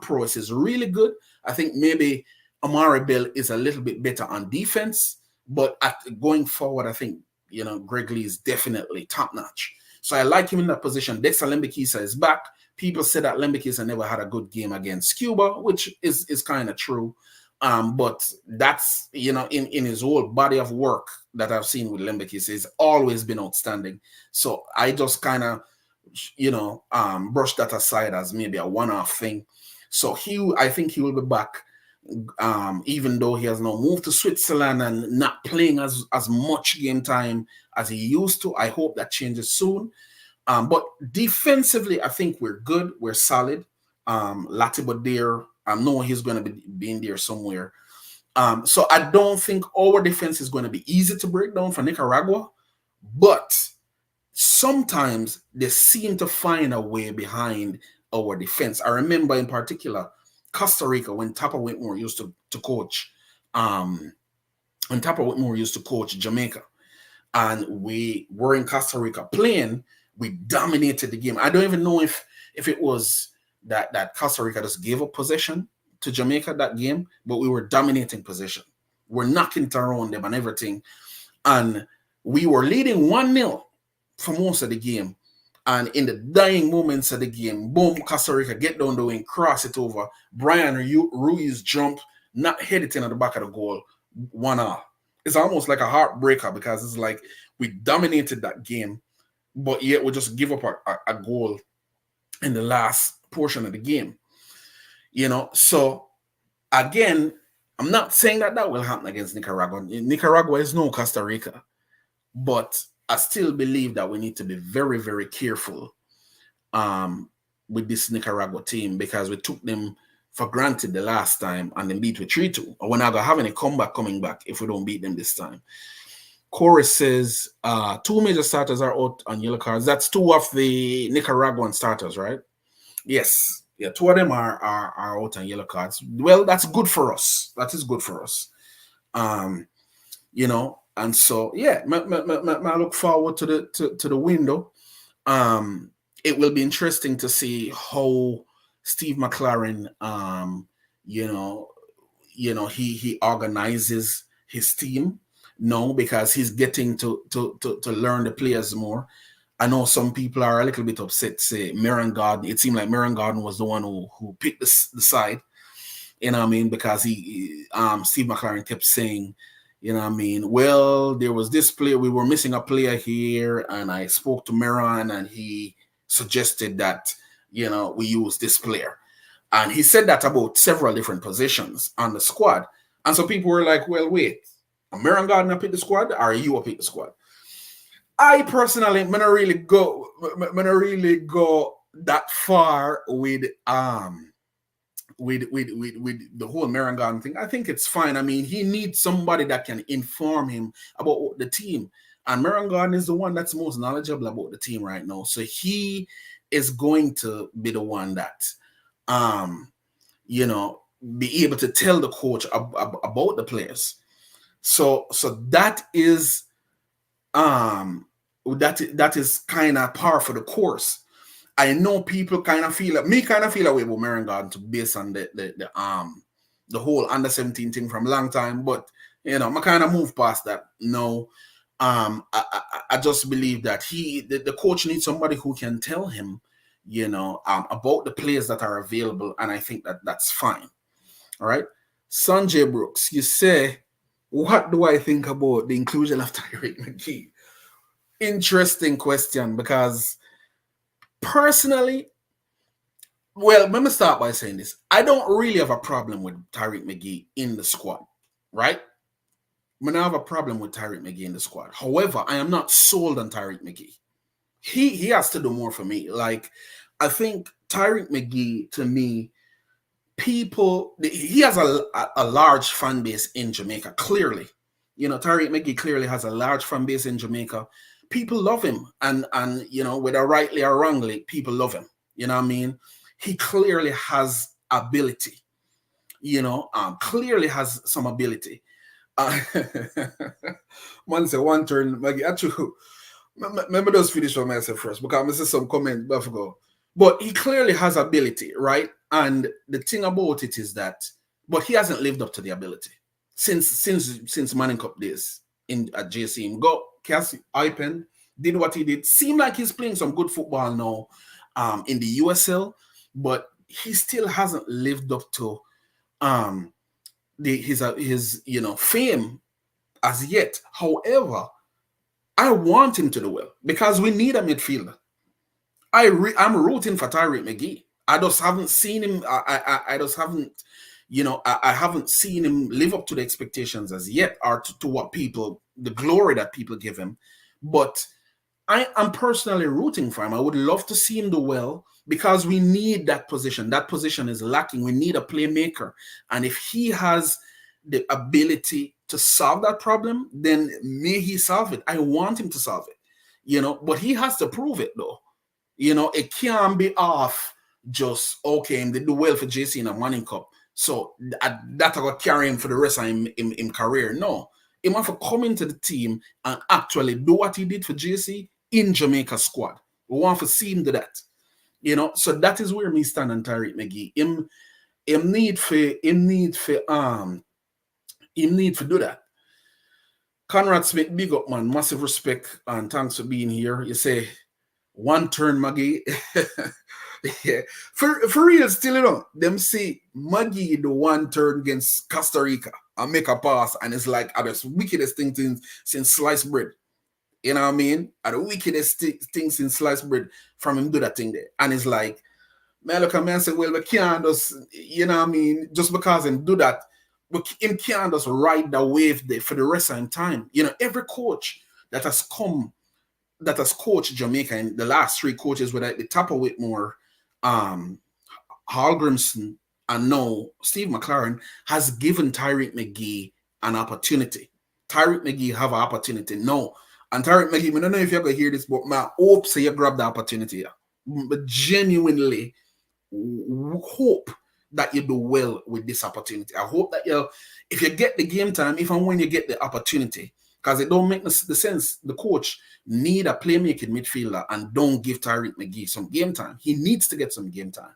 prowess is really good. I think maybe Amari Bell is a little bit better on defense, but going forward, I think, you know, Greg Lee is definitely top notch. So I like him in that position. Dexter Lembekisa is back. People say that Lembekisa never had a good game against Cuba, which is kind of true. But that's, you know, in his whole body of work that I've seen with Lembekisa, he's always been outstanding. So I just kind of, you know, brush that aside as maybe a one-off thing. So I think he will be back, even though he has now moved to Switzerland and not playing as much game time as he used to. I hope that changes soon. But defensively, I think we're good. We're solid. Latiba there, I know he's going to be in there somewhere. So I don't think our defense is going to be easy to break down for Nicaragua, but sometimes they seem to find a way behind our defense. I remember in particular Costa Rica when Tapa Whitmore used to coach. When Tapa Whitmore used to coach Jamaica, and we were in Costa Rica playing, we dominated the game. I don't even know if it was that Costa Rica just gave up possession to Jamaica that game, but we were dominating possession. We're knocking it around them and everything. And we were leading 1-0 for most of the game. And in the dying moments of the game, boom, Costa Rica get down the wing, cross it over. Brian Ruiz jump, not hit it in at the back of the goal, 1-0. It's almost like a heartbreaker because it's like we dominated that game, but yet we just give up a goal in the last portion of the game. You know, so again, I'm not saying that will happen against Nicaragua. Nicaragua is no Costa Rica, but I still believe that we need to be very, very careful with this Nicaragua team because we took them for granted the last time and then beat with 3-2. We're not going to have any comeback coming back if we don't beat them this time. Corey says 2 major starters are out on yellow cards. That's 2 of the Nicaraguan starters, right? Yes. Yeah, 2 of them are out on yellow cards. Well, that's good for us. That is good for us. You know, and so yeah, I look forward to the window. It will be interesting to see how Steve McLaren, he organizes his team. No, because he's getting to learn the players more. I know some people are a little bit upset, say Maron Garden. It seemed like Maron Garden was the one who picked the side, you know what I mean? Because Steve McLaren kept saying, you know what I mean, well, there was this player, we were missing a player here, and I spoke to Maron, and he suggested that, you know, we use this player. And he said that about several different positions on the squad. And so people were like, well, wait, Maron Gardner picked the squad, or you picked the squad? I personally, I'm not really go that far with the whole Maron Gardner thing. I think it's fine. I mean, he needs somebody that can inform him about the team. And Maron Gardner is the one that's most knowledgeable about the team right now. So he is going to be the one that, be able to tell the coach about the players. So that is that is kind of par for the course. I know people kind of feel away about Maron Gardner based on the whole under 17 thing from a long time, but you know, I kind of move past that. No, I just believe that the coach needs somebody who can tell him, you know, about the players that are available, and I think that's fine. All right, Sanjay Brooks, you say, what do I think about the inclusion of Tyreek McGee? Interesting question, because personally, well, let me start by saying this. I don't really have a problem with Tyreek McGee in the squad, right? I don't have a problem with Tyreek McGee in the squad. However, I am not sold on Tyreek McGee. He has to do more for me. Like, I think Tyreek McGee, to me, he has a large fan base in Jamaica, clearly. Tyreek McGee clearly has a large fan base in Jamaica. People love him, and whether rightly or wrongly, people love him. You know what I mean? He clearly has ability. Clearly has some ability. Man say one turn, Maggie. Actually, remember those finish for myself first because I see some comment before. But he clearly has ability, right? And the thing about it is that, but he hasn't lived up to the ability since Manning Cup days at JC. Got Cassie Ipen, did what he did. Seemed like he's playing some good football now, in the USL, but he still hasn't lived up to his fame as yet. However, I want him to do well because we need a midfielder. I'm rooting for Tyreek McGee. I just haven't seen him. I just haven't, I haven't seen him live up to the expectations as yet, or to what the glory that people give him. But I'm personally rooting for him. I would love to see him do well because we need that position. That position is lacking. We need a playmaker. And if he has the ability to solve that problem, then may he solve it. I want him to solve it, but he has to prove it though. It can't be off just, okay, they do well for JC in a Manning Cup, so that will carry him for the rest of his career. No, he want to come into the team and actually do what he did for JC in Jamaica squad. We want to see him do that. So that is where me stand on Tyreek McGee. Him need for do that. Conrad Smith, big up, man. Massive respect and thanks for being here. You say one turn Maggie. Yeah. For real, still, them see Maggie the one turn against Costa Rica and make a pass, and it's like the wickedest thing since sliced bread. You know what I mean? The wickedest thing since sliced bread from him do that thing there. And it's like, man, look at me and say, well, we can't just, you know what I mean, just because him do that, but him can't just ride the wave there for the rest of time. Every coach that has coached Jamaica, and the last three coaches, whether the Tapper Whitmore, Hallgrimson, and now Steve McLaren, has given Tyreek McGee an opportunity. Tyreek McGee have an opportunity now. And Tyreek McGee, I don't know if you're going to hear this, but my hope say you grab the opportunity. But genuinely hope that you do well with this opportunity. I hope that if you get the game time, if and when you get the opportunity, because it don't make the sense. The coach need a playmaking midfielder and don't give Tyreek McGee some game time. He needs to get some game time.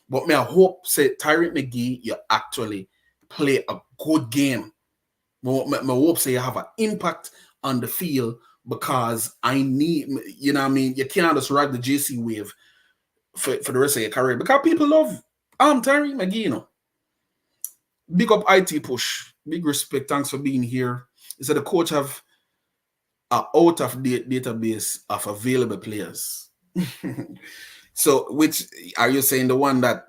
But I hope, say, Tyreek McGee, you actually play a good game. I hope, say, you have an impact on the field, because I need, you know what I mean? You can't just ride the JC wave for the rest of your career, because people love Tyreek McGee, Big up IT Push. Big respect. Thanks for being here. He said the coach have an out-of-date database of available players. So, which are you saying the one that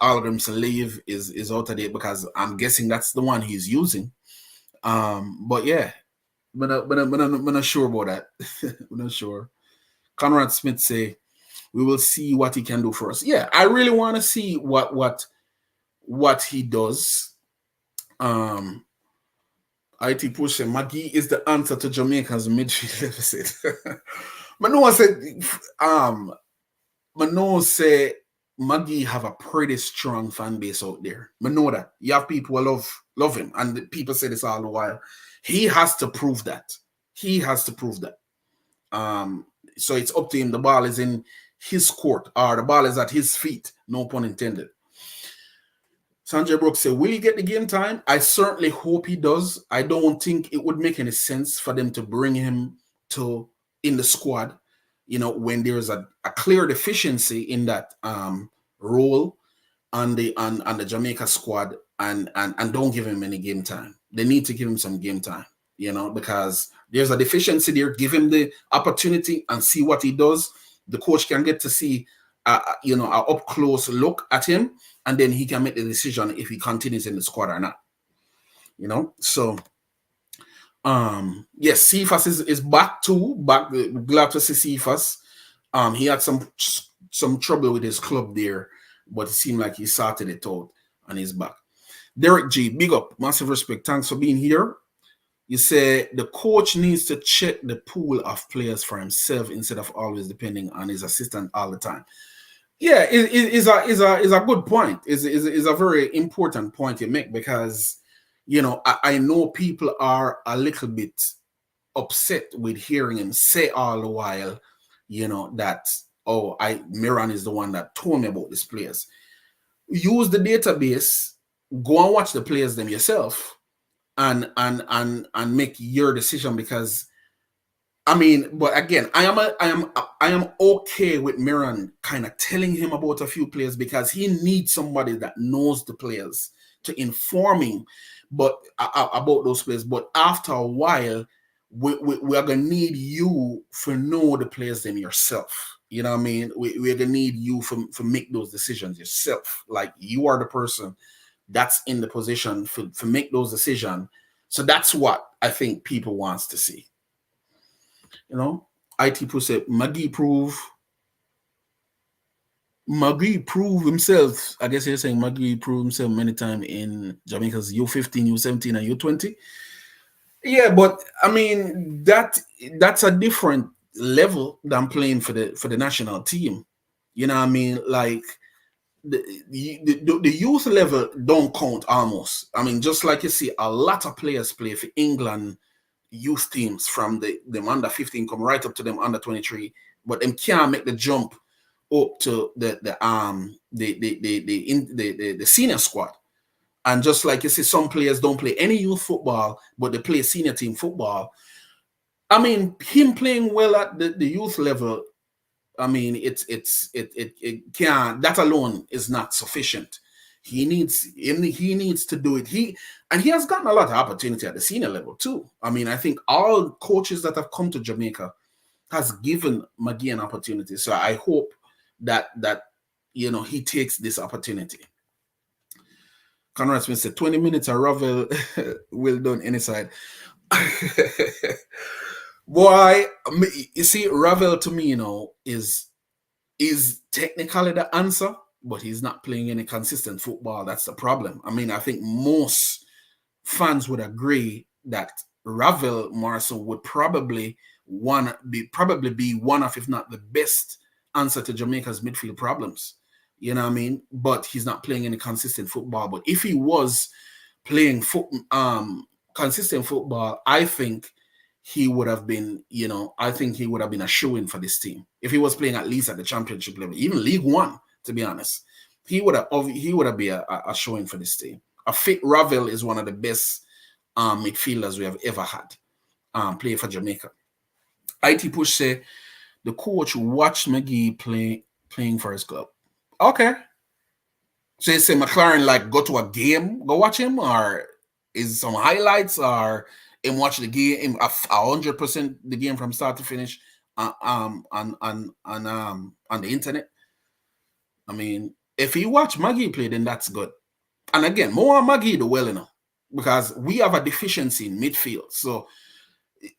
Algrim's leave is out of date? Because I'm guessing that's the one he's using. But yeah, but I'm not sure about that. I'm not sure. Conrad Smith say we will see what he can do for us. Yeah, I really want to see what he does. IT Push and Maggie is the answer to Jamaica's midfield deficit. Mano say Maggie have a pretty strong fan base out there. I know that. You have people who love him, and people say this all the while. He has to prove that. So it's up to him. The ball is in his court, or the ball is at his feet. No pun intended. Sanjay Brooks said, will he get the game time? I certainly hope he does. I don't think it would make any sense for them to bring him in the squad, when there's a clear deficiency in that role on the Jamaica squad, and don't give him any game time. They need to give him some game time, because there's a deficiency there. Give him the opportunity and see what he does. The coach can get to see an up close look at him, and then he can make the decision if he continues in the squad or not. So Yes, Cephas is back too. Back, glad to see Cephas. He had some trouble with his club there, but it seemed like he sorted it out and he's back. Derek G, big up, massive respect. Thanks for being here. You say the coach needs to check the pool of players for himself instead of always depending on his assistant all the time. Yeah, is a good point. Is a very important point you make, because I know people are a little bit upset with hearing him say all the while, that, oh, Miran is the one that told me about these players. Use the database, go and watch the players them yourself, and make your decision. Because but again, I am okay with Miran kind of telling him about a few players, because he needs somebody that knows the players to inform him about those players. But after a while, we are gonna need you for know the players them yourself. You know what I mean? We're gonna need you for make those decisions yourself. Like, you are the person that's in the position for make those decisions. So that's what I think people wants to see. IT Push said Maggie prove himself. I guess you're saying Maggie proved himself many times in Jamaica's U15, U17, and U20. Yeah, but that's a different level than playing for the national team. You know what I mean? Like, the youth level don't count almost. Just like you see, a lot of players play for England youth teams from them under 15 come right up to them under 23, but them can't make the jump up to the senior squad. And just like you see, some players don't play any youth football, but they play senior team football. Him playing well at the youth level, it can't, that alone is not sufficient. He needs to do it. He has gotten a lot of opportunity at the senior level too. I think all coaches that have come to Jamaica has given McGee an opportunity. So I hope that he takes this opportunity. Conrad Smith said 20 minutes of Ravel well done any side. Boy, you see, Ravel to me, is technically the answer, but he's not playing any consistent football. That's the problem. I think most fans would agree that Ravel Marceau would probably be one of, if not the best answer to Jamaica's midfield problems. You know what I mean? But he's not playing any consistent football. But if he was playing consistent football, I think he would have been, a shoo-in for this team. If he was playing at least at the championship level, even League One, to be honest, he would have been a shoo-in for this team. A fit Ravel is one of the best midfielders we have ever had play for Jamaica. IT Push say the coach watched McGee playing for his club. Okay. So you say McLaren go to a game, go watch him, or is some highlights, or him watch the game 100% the game from start to finish on the internet? If he watch Maggie play, then that's good. And again, more Maggie the well enough, because we have a deficiency in midfield. So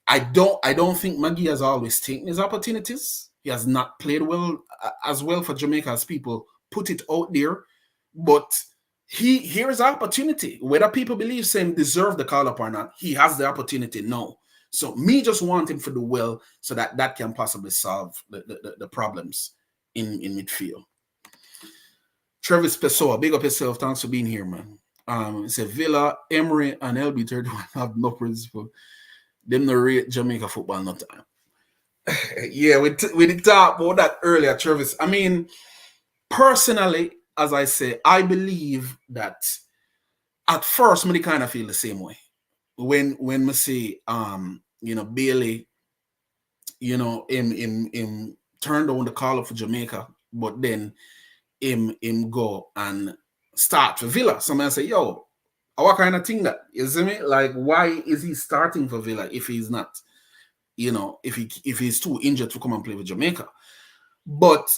I don't think Maggie has always taken his opportunities. He has not played well as well for Jamaica as people put it out there. But here's an opportunity. Whether people believe him deserve the call up or not, he has the opportunity now. So me just want him to do well, so that can possibly solve the problems in midfield. Travis Pessoa, big up yourself. Thanks for being here, man. It's a Villa, Emery, and LB31 have no principle. Them no rate Jamaica football no time. Yeah, we did talk about that earlier, Travis. Personally, as I say, I believe that at first, me kind of feel the same way. When we say, Bailey, him turned on the call up for Jamaica, but then him go and start for Villa. Somebody say, yo, what kind of thing that? You see me? Like, why is he starting for Villa if he's not, if he's too injured to come and play with Jamaica? But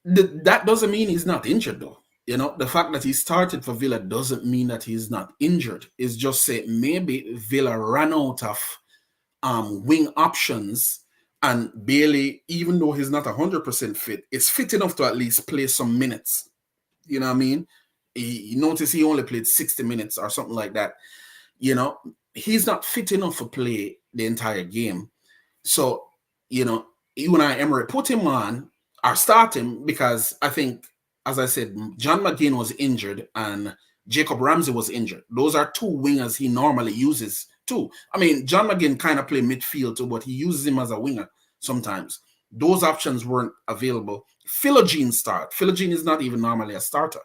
that doesn't mean he's not injured, though. You know, the fact that he started for Villa doesn't mean that he's not injured. It's just say maybe Villa ran out of wing options, and Bailey, even though he's not 100% fit, is fit enough to at least play some minutes. You know what I mean? You notice he only played 60 minutes or something like that. You know, he's not fit enough to play the entire game. So, you know, Unai Emery put him on or start him because I think, as I said, John McGinn was injured and Jacob Ramsey was injured. Those are two wingers he normally uses too. I mean, John McGinn kind of play midfield too, but he uses him as a winger sometimes. Those options weren't available. Philogene start. Philogene is not even normally a starter.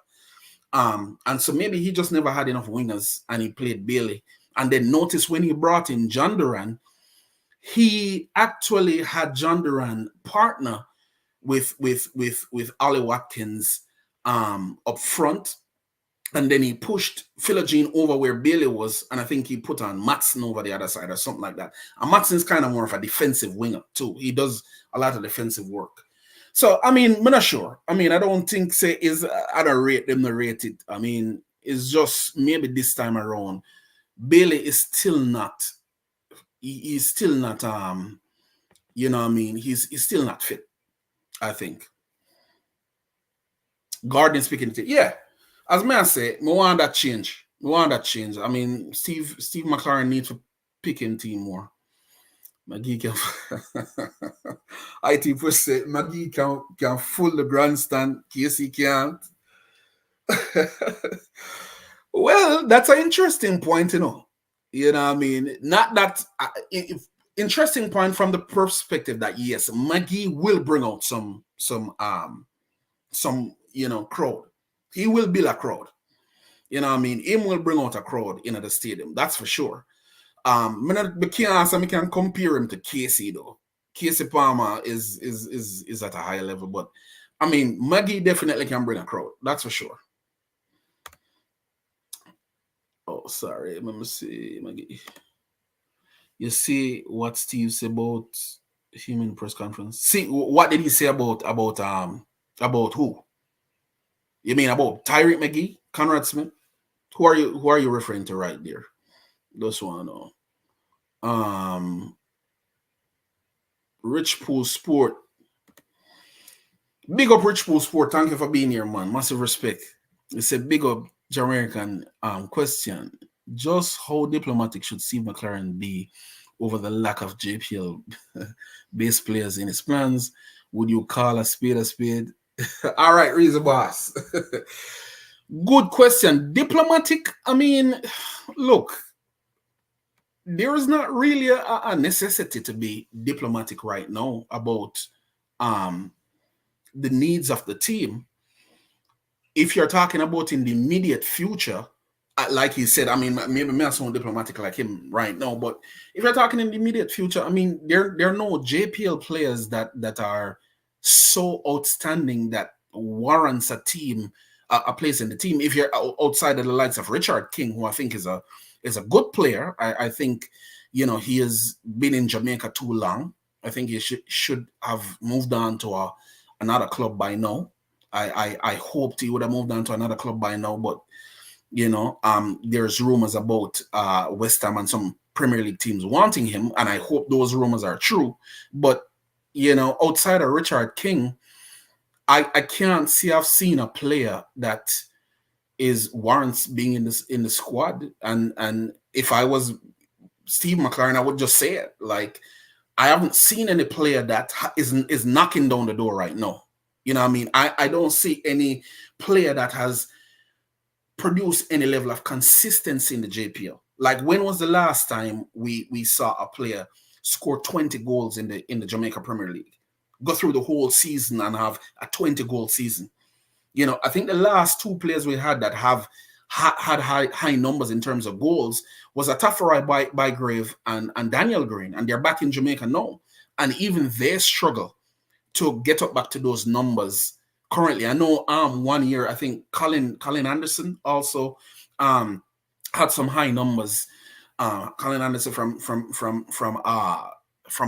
And so maybe he just never had enough wingers and he played Bailey. And then notice when he brought in John Duran, he actually had John Duran partner with Ollie Watkins up front, and then he pushed Philogene over where Bailey was, and I think he put on Matson over the other side or something like that. And Matson's kind of more of a defensive winger too. He does a lot of defensive work. So I mean, I'm not sure. I mean, I don't think say is I don't rate them to rate it. I mean, it's just maybe this time around, Bailey is still not. He's still not. You know what I mean? He's still not fit. I think. Gordon speaking to yeah. As me I say, I want that change. I want that change. I mean, Steve McLaren needs to pick him team more. McGee can IT push say McGee can fool the grandstand, Casey can't. Well, that's an interesting point, you know. You know what I mean? Not that interesting point from the perspective that yes, McGee will bring out some you know crowd. He will build a crowd. You know what I mean? Him will bring out a crowd in the stadium. That's for sure. Me can compare him to Casey though. Casey Palmer is at a higher level, but I mean Maggie definitely can bring a crowd. That's for sure. Oh, sorry. Let me see, Maggie. You see what Steve said about him in press conference? See what did he say about who? You mean about Tyreek McGee, Conrad Smith? Who are you referring to right there? Just want to know. Rich Pool Sport. Big up Rich Pool Sport. Thank you for being here, man. Massive respect. It's a big up Jamaican question. Just how diplomatic should Steve McLaren be over the lack of JPL base players in his plans? Would you call a spade a spade? All right, Reason Boss. Good question. Diplomatic, I mean, look, there is not really a necessity to be diplomatic right now about the needs of the team. If you're talking about in the immediate future, like he said, I mean, maybe I'm not so diplomatic like him right now, but if you're talking in the immediate future, I mean, there are no JPL players that are so outstanding that warrants a team a place in the team. If you're outside of the likes of Richard King, who I think is a good player, I think you know he has been in Jamaica too long. I think he should have moved on to another club by now. I hoped he would have moved on to another club by now, but you know, there's rumors about West Ham and some Premier League teams wanting him, and I hope those rumors are true. But you know, outside of Richard King, I can't see I've seen a player that is warrants being in the squad. And if I was Steve McLaren, I would just say it. Like, I haven't seen any player that is knocking down the door right now. You know what I mean? I don't see any player that has produced any level of consistency in the JPL. Like, when was the last time we saw a player score 20 goals in the Jamaica Premier League? Go through the whole season and have a 20-goal season. You know, I think the last two players we had that have had high numbers in terms of goals was Atafarai Bygrave and Daniel Green, and they're back in Jamaica now. And even they struggle to get up back to those numbers currently. I know 1 year, I think Colin Anderson also had some high numbers. Colin Anderson from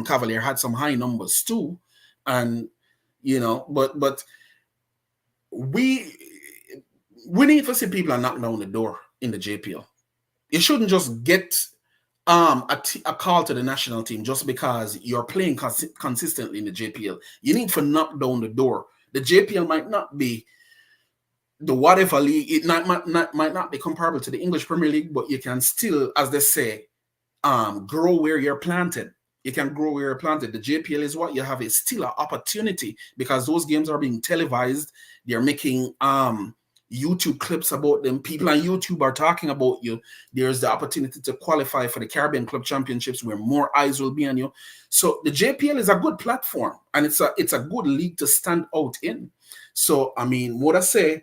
Cavalier had some high numbers too. And you know, but we need to see people are knocking down the door in the JPL. You shouldn't just get a call to the national team just because you're playing consistently in the JPL. You need to knock down the door. The JPL might not be the whatever league. It might not be comparable to the English Premier League, but you can still, as they say, grow where you're planted. You can grow where you're planted. The JPL is what you have is still an opportunity because those games are being televised. They're making YouTube clips about them. People on YouTube are talking about you. There's the opportunity to qualify for the Caribbean Club Championships where more eyes will be on you. So the JPL is a good platform and it's a good league to stand out in. So, I mean, what I say,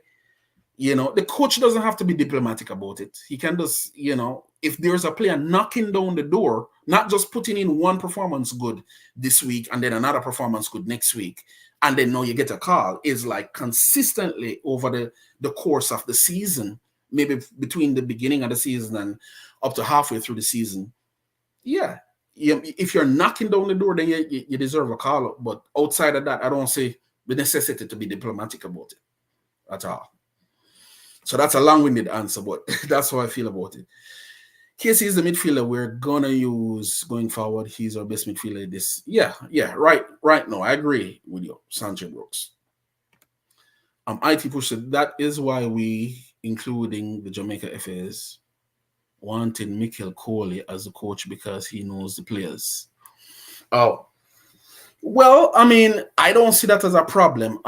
you know, the coach doesn't have to be diplomatic about it. He can just, you know, if there's a player knocking down the door, not just putting in one performance good this week and then another performance good next week, and then now you get a call, is like consistently over the course of the season, maybe between the beginning of the season and up to halfway through the season. Yeah. If you're knocking down the door, then you deserve a call. But outside of that, I don't see the necessity to be diplomatic about it at all. So that's a long-winded answer, but that's how I feel about it. Casey is the midfielder we're gonna use going forward. He's our best midfielder. This, yeah, right. No, I agree with you, Sanjay Brooks. IT Push said that is why we, including the Jamaica FAs, wanted Mikel Coley as the coach because he knows the players. Oh, well, I mean, I don't see that as a problem.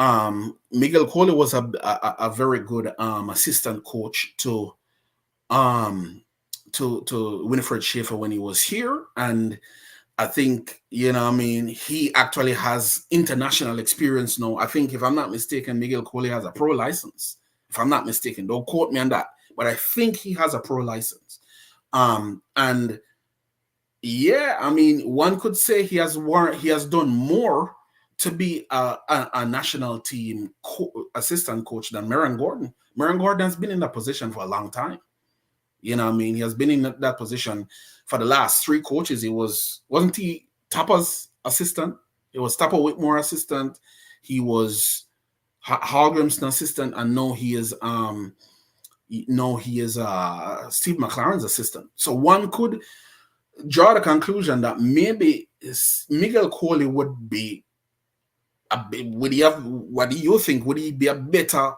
Miguel Coley was a very good assistant coach to Winifred Schaefer when he was here, and I think, you know, I mean, he actually has international experience now. I think, if I'm not mistaken, Miguel Coley has a pro license. If I'm not mistaken, don't quote me on that, but I think he has a pro license. And yeah, I mean, one could say he has done more to be a national team assistant coach than Merrion Gordon. Merrion Gordon has been in that position for a long time. You know what I mean? He has been in that position for the last 3 coaches. Wasn't he Tapper's assistant? It was Tapper Whitmore assistant. He was Hallgrim's assistant, and now he is Steve McLaren's assistant. So one could draw the conclusion that maybe Miguel Coley would be would he be a better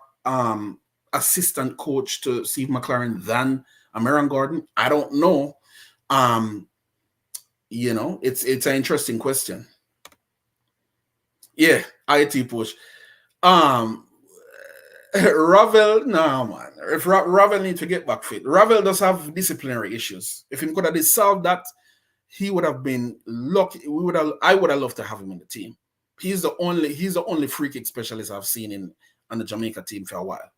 assistant coach to Steve McLaren than Merrion Gordon? I don't know. You know, it's an interesting question. Yeah, IT push. Ravel, no man. If Ravel need to get back fit, Ravel does have disciplinary issues. If he could have solved that, he would have been lucky. I would have loved to have him in the team. He's the only free kick specialist I've seen on the Jamaica team for a while.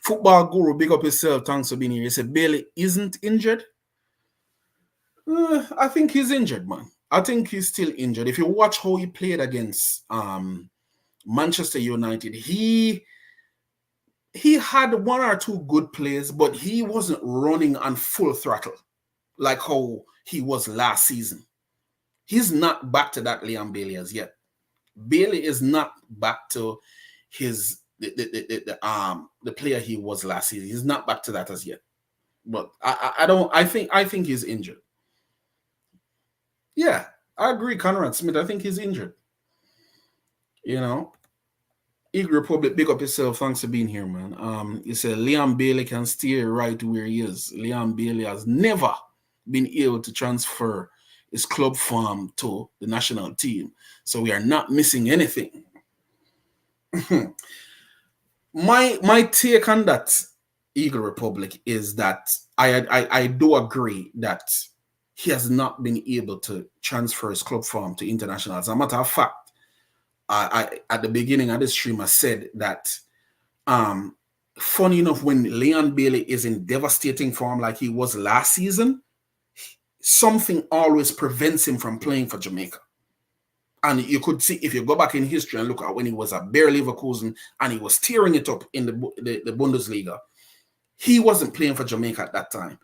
Football guru, big up yourself. Thanks for being here. He said Bailey isn't injured. I think he's injured, man. I think he's still injured. If you watch how he played against Manchester United, he had 1 or 2 good plays, but he wasn't running on full throttle like how he was last season. He's not back to that Liam Bailey as yet. Bailey is not back to the player he was last season. He's not back to that as yet. But I think he's injured. Yeah, I agree, Conrad Smith. I think he's injured. You know. Eagle Republic, big up yourself. Thanks for being here, man. You said Liam Bailey can stay right where he is. Liam Bailey has never been able to transfer his club form to the national team. So we are not missing anything. My take on that, Eagle Republic, is that I do agree that he has not been able to transfer his club form to international. As a matter of fact, I at the beginning of the stream, I said that funny enough, when Leon Bailey is in devastating form like he was last season, something always prevents him from playing for Jamaica. And you could see, if you go back in history and look at when he was at Bayer Leverkusen and he was tearing it up in the Bundesliga, he wasn't playing for Jamaica at that time.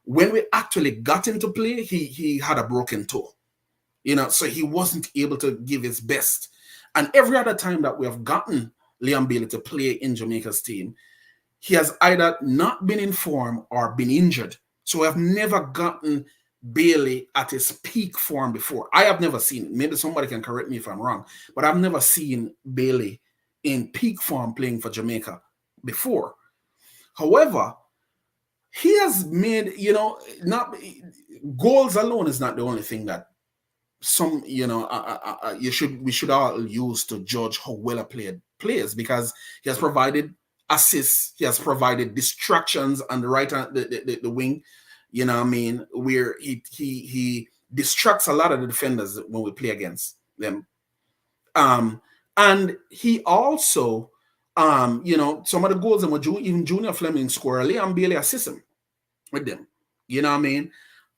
When we actually got him to play, he had a broken toe. You know, so he wasn't able to give his best. And every other time that we have gotten Liam Bailey to play in Jamaica's team, he has either not been in form or been injured. So I've never gotten Bailey at his peak form before. I have never seen it. Maybe somebody can correct me if I'm wrong, but I've never seen Bailey in peak form playing for Jamaica before. However, he has made, not goals alone is not the only thing that we should all use to judge how well a player plays, because he has provided assists, he has provided distractions on the right hand, the wing, where he distracts a lot of the defenders when we play against them. And he also, some of the goals that even Junior Fleming score, Liam Bailey assists him with them. You know what I mean?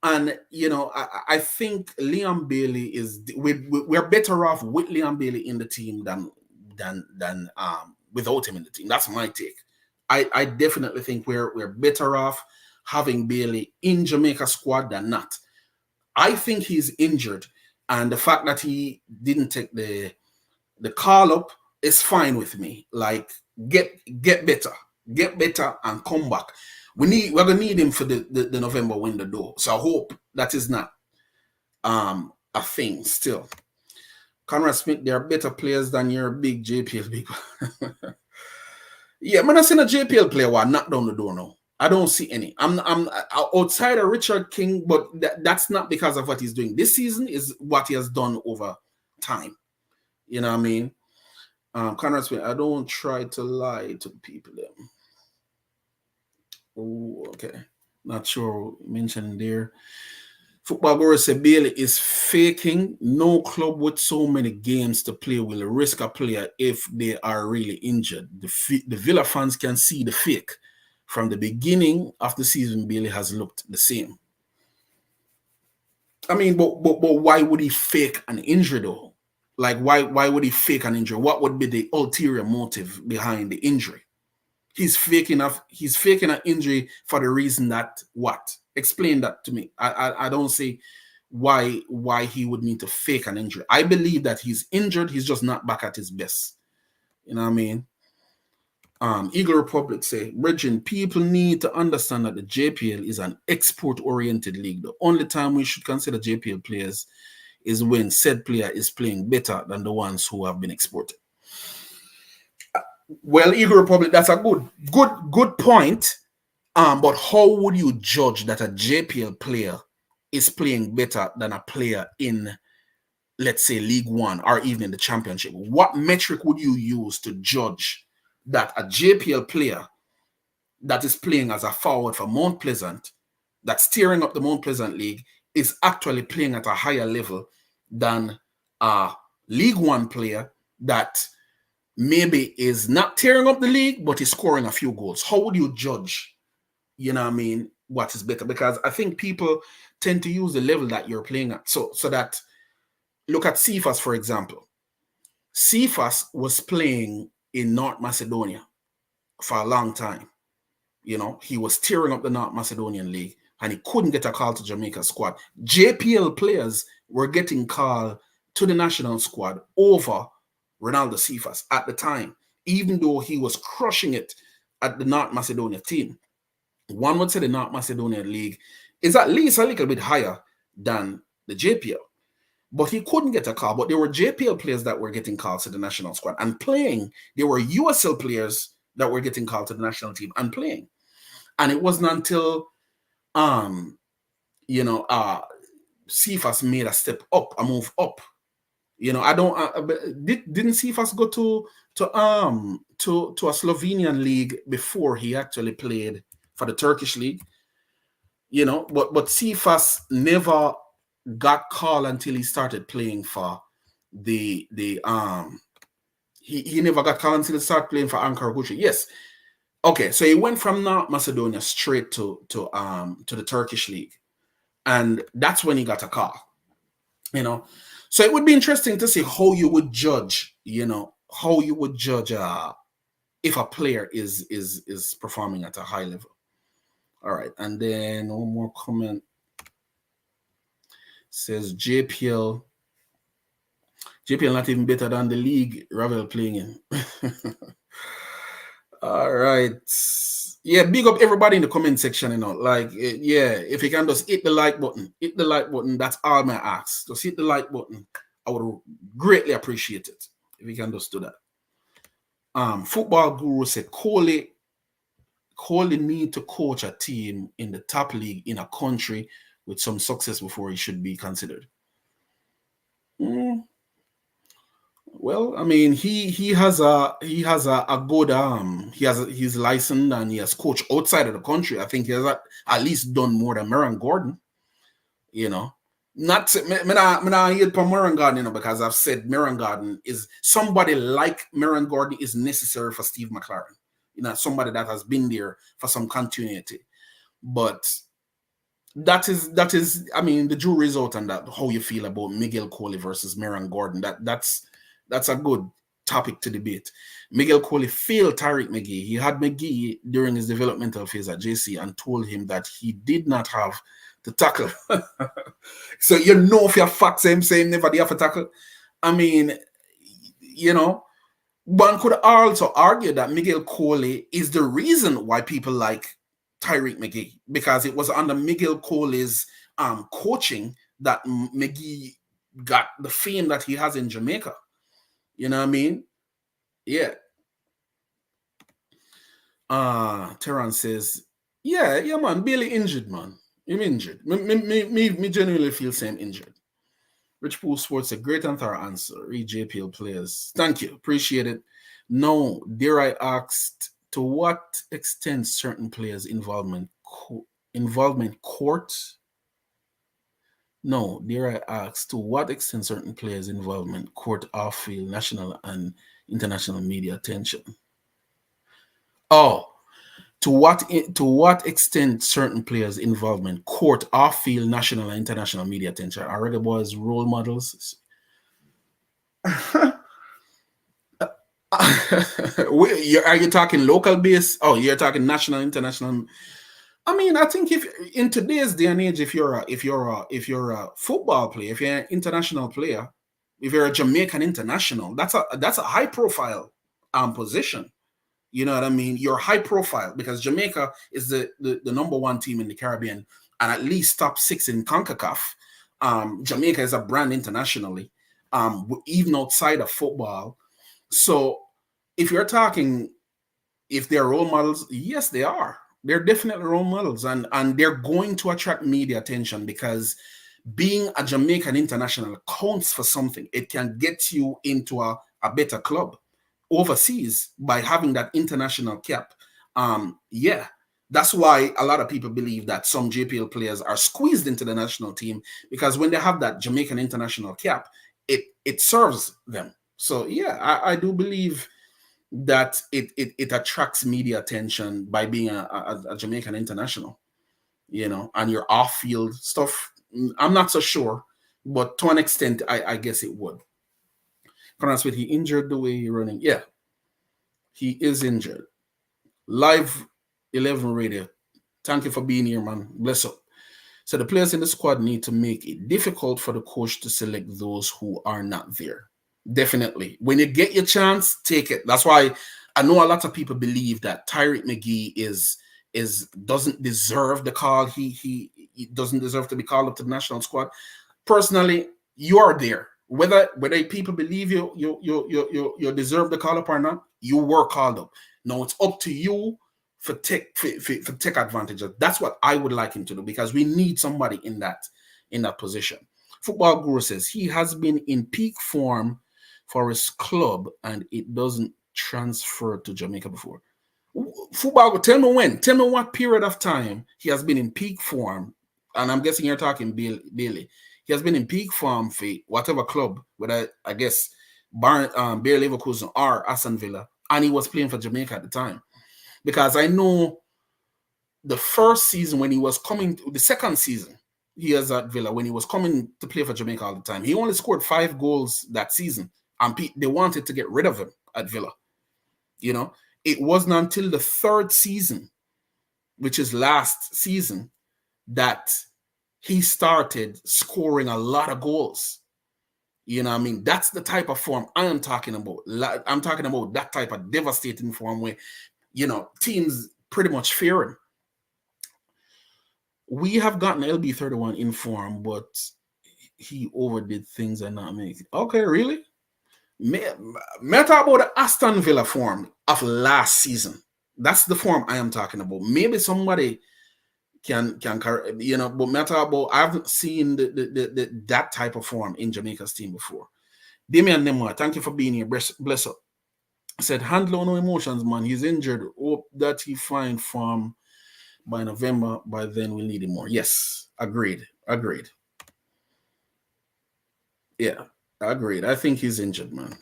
And I think Liam Bailey is we're better off with Liam Bailey in the team than without him in the team. That's my take. I definitely think we're better off having Bailey in Jamaica squad than not. I think he's injured, and the fact that he didn't take the call up is fine with me. Like, get better and come back. We're gonna need him for the November window though. So I hope that is not a thing still. Conrad Smith, they are better players than your big JPL people. Yeah, man, I seen a JPL player who knock down the door now. I don't see any. I'm outside of Richard King, but that's not because of what he's doing this season, is what he has done over time. You know what I mean? Conrad Smith, I don't try to lie to people. Oh, okay. Not sure mentioned there. Football Guru said Bailey is faking. No club with so many games to play will risk a player if they are really injured. The Villa fans can see the fake. From the beginning of the season, Bailey has looked the same. I mean, but why would he fake an injury though? Like, why would he fake an injury? What would be the ulterior motive behind the injury? He's faking an injury for the reason that what? Explain that to me. I don't see why he would need to fake an injury. I believe that he's injured. He's just not back at his best. You know what I mean? Eagle Republic say, Bridget, people need to understand that the JPL is an export-oriented league. The only time we should consider JPL players is when said player is playing better than the ones who have been exported. Well, Eagle Republic, that's a good point. But how would you judge that a JPL player is playing better than a player in, let's say, League One or even in the Championship? What metric would you use to judge that a JPL player that is playing as a forward for Mount Pleasant, that's tearing up the Mount Pleasant League, is actually playing at a higher level than a League One player that maybe is not tearing up the league, but is scoring a few goals? How would you judge, you know what I mean, what is better? Because I think people tend to use the level that you're playing at. So that, look at Cephas, for example. Cephas was playing in North Macedonia for a long time. He was tearing up the North Macedonian League, and he couldn't get a call to Jamaica squad. JPL players were getting called to the national squad over Ronaldo Cephas at the time, even though he was crushing it at the North Macedonia team. One would say the North Macedonian League is at least a little bit higher than the JPL. But he couldn't get a call. But there were JPL players that were getting calls to the national squad and playing. There were USL players that were getting called to the national team and playing. And it wasn't until Cephas made a step up, a move up. I don't didn't Cephas go to a Slovenian league before he actually played for the Turkish league? But Cephas never got called until he started playing for he never got called until he started playing for Ankara Gucci. Yes. Okay, so he went from North Macedonia straight to the Turkish league, and that's when he got a call. So it would be interesting to see how you would judge. If a player is performing at a high level. All right, and then one more comment says JPL not even better than the league Ravel playing in. All right. Yeah, big up everybody in the comment section, Like, yeah, if you can just hit the like button, That's all my ask. Just hit the like button. I would greatly appreciate it if you can just do that. Football guru said Coley need to coach a team in the top league in a country with some success before he should be considered. Well, I mean, he has a good he's licensed and he has coached outside of the country. I think he has at least done more than Merran Gordon. Not me not hate for Merran Gordon, because I've said Merran Gordon is somebody like Merran Gordon is necessary for Steve McLaren. Somebody that has been there for some continuity. But that is I mean, the jury is out on that, how you feel about Miguel Coley versus Merran Gordon. That's a good topic to debate. Miguel Coley failed Tyreek McGee. He had McGee during his developmental phase at JC and told him that he did not have the tackle. So if you're fact same never have a tackle. I mean, one could also argue that Miguel Coley is the reason why people like Tyreek McGee, because it was under Miguel Coley's coaching that McGee got the fame that he has in Jamaica. You know what I mean? Yeah. Tehran says, yeah, man, Bailey injured, man. I'm injured. Me genuinely feel same injured. Rich Pool Sports, a great and thorough answer. Read JPL players. Thank you. Appreciate it. No, dare I asked, to what extent certain players' involvement court? No, dare I ask, to what extent certain players' involvement court off-field national and international media attention? Oh, to what extent certain players' involvement court off-field national and international media attention? Are Reggae Boys role models? Are you talking local base? Oh, you're talking national, international. I mean, I think if in today's day and age, if you're a football player, if you're an international player, if you're a Jamaican international, that's a high profile position. You know what I mean? You're high profile because Jamaica is the number one team in the Caribbean and at least top 6 in CONCACAF. Jamaica is a brand internationally, even outside of football. So if you're talking, if they're role models, yes, they are. They're definitely role models, and they're going to attract media attention because being a Jamaican international counts for something. It can get you into a better club overseas by having that international cap. Yeah, that's why a lot of people believe that some JPL players are squeezed into the national team, because when they have that Jamaican international cap, it serves them. So yeah, I do believe that it attracts media attention by being a Jamaican international, and your off-field stuff. I'm not so sure, but to an extent, I guess it would. With he injured the way he running. Yeah, he is injured. Live 11 radio. Thank you for being here, man. Bless up. So the players in the squad need to make it difficult for the coach to select those who are not there. Definitely. When you get your chance, take it. That's why I know a lot of people believe that Tyreek McGee doesn't deserve the call. He doesn't deserve to be called up to the national squad. Personally, you are there. Whether people believe you deserve the call up or not, you were called up. Now it's up to you for take advantage of. That's what I would like him to do, because we need somebody in that position. Football Guru says he has been in peak form for his club and it doesn't transfer to Jamaica before. Football, tell me when. Tell me what period of time he has been in peak form. And I'm guessing you're talking Bailey. He has been in peak form for whatever club, whether I guess Bayer Leverkusen or Aston Villa, and he was playing for Jamaica at the time. Because I know the first season when he was coming, the second season he was at Villa, when he was coming to play for Jamaica all the time, he only scored 5 goals that season, and they wanted to get rid of him at Villa. It wasn't until the third season, which is last season, that he started scoring a lot of goals. You know what I mean? That's the type of form I am talking about. I'm talking about that type of devastating form where teams pretty much fear him. We have gotten LB31 in form, but he overdid things and not make it. Okay, really? Me talk about the Aston Villa form of last season. That's the form I am talking about. Maybe somebody can but me talk about, I haven't seen that type of form in Jamaica's team before. Damian Nemwa, thank you for being here. Bless up. Said, handle no emotions, man. He's injured. Hope that he find form by November. By then, we'll need him more. Yes, agreed. Yeah, agreed. I think he's injured, man.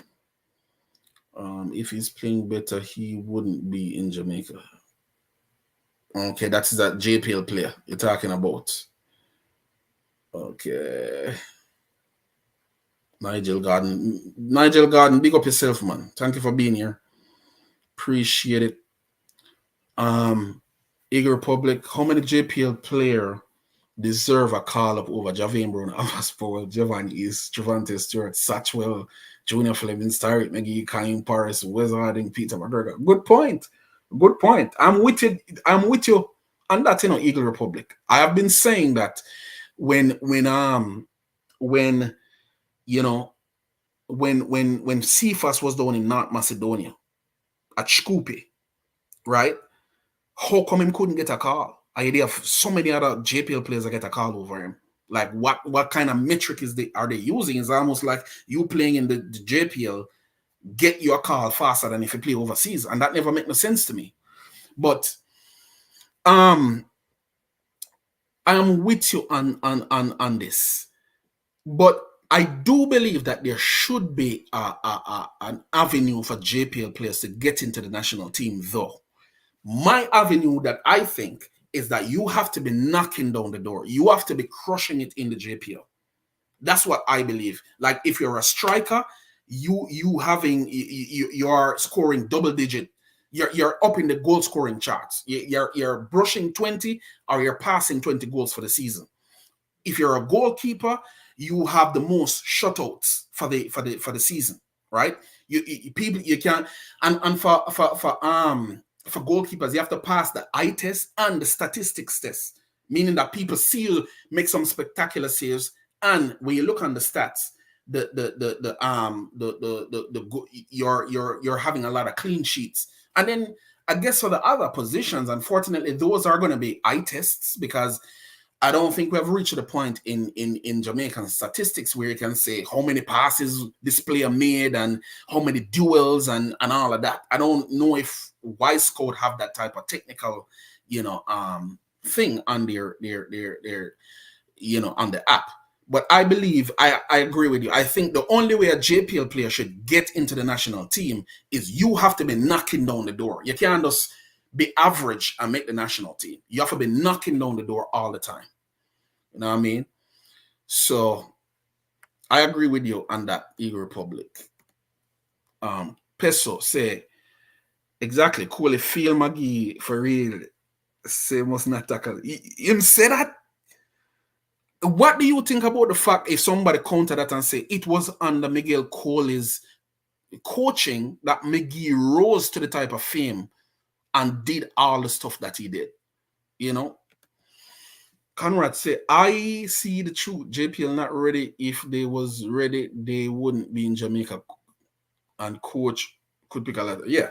If he's playing better, he wouldn't be in Jamaica. Okay, that's that JPL player you're talking about. Okay. Nigel Garden, big up yourself, man. Thank you for being here. Appreciate it. Eagle Republic, how many JPL player deserve a call up over Javane Brown, Avas Powell, Javon East, Javante Stewart, Satchwell, Junior Fleming, Starrick McGee, Kyle Paris, Wes Harding, Peter McGregor. Good point. I'm with you on that, Eagle Republic. I have been saying that when Cephas was down in North Macedonia at Shkupi, right? How come him couldn't get a call? I have so many other JPL players that get a call over him. Like what kind of metric are they using? It's almost like you playing in the JPL get your call faster than if you play overseas, and that never made no sense to me. But I am with you on this. But I do believe that there should be an avenue for JPL players to get into the national team, though. My avenue that I think is that you have to be knocking down the door. You have to be crushing it in the JPL. That's what I believe. Like if you're a striker, you're scoring double digit. You're up in the goal scoring charts. You're brushing 20 or you're passing 20 goals for the season. If you're a goalkeeper, you have the most shutouts for the season, right? You can't, and for goalkeepers, you have to pass the eye test and the statistics test, meaning that people see you make some spectacular saves, and when you look on the stats, you're having a lot of clean sheets. And then I guess for the other positions, unfortunately, those are going to be eye tests, because I don't think we have reached the point in Jamaican statistics where you can say how many passes this player made and how many duels and all of that. I don't know if Wise Code have that type of technical, thing on their on the app. But I believe I agree with you. I think the only way a JPL player should get into the national team is you have to be knocking down the door. You can't just be average and make the national team. You have to be knocking down the door all the time. You know what I mean? So I agree with you on that, Eagle Republic. Peso say exactly. Coolly feel McGee for real. Say must not tackle. Him say that. What do you think about the fact if somebody counter that and say it was under Miguel Coley's coaching that McGee rose to the type of fame and did all the stuff that he did? Conrad said, I see the truth. JPL not ready. If they was ready, they wouldn't be in Jamaica. And coach could pick a lot. Yeah.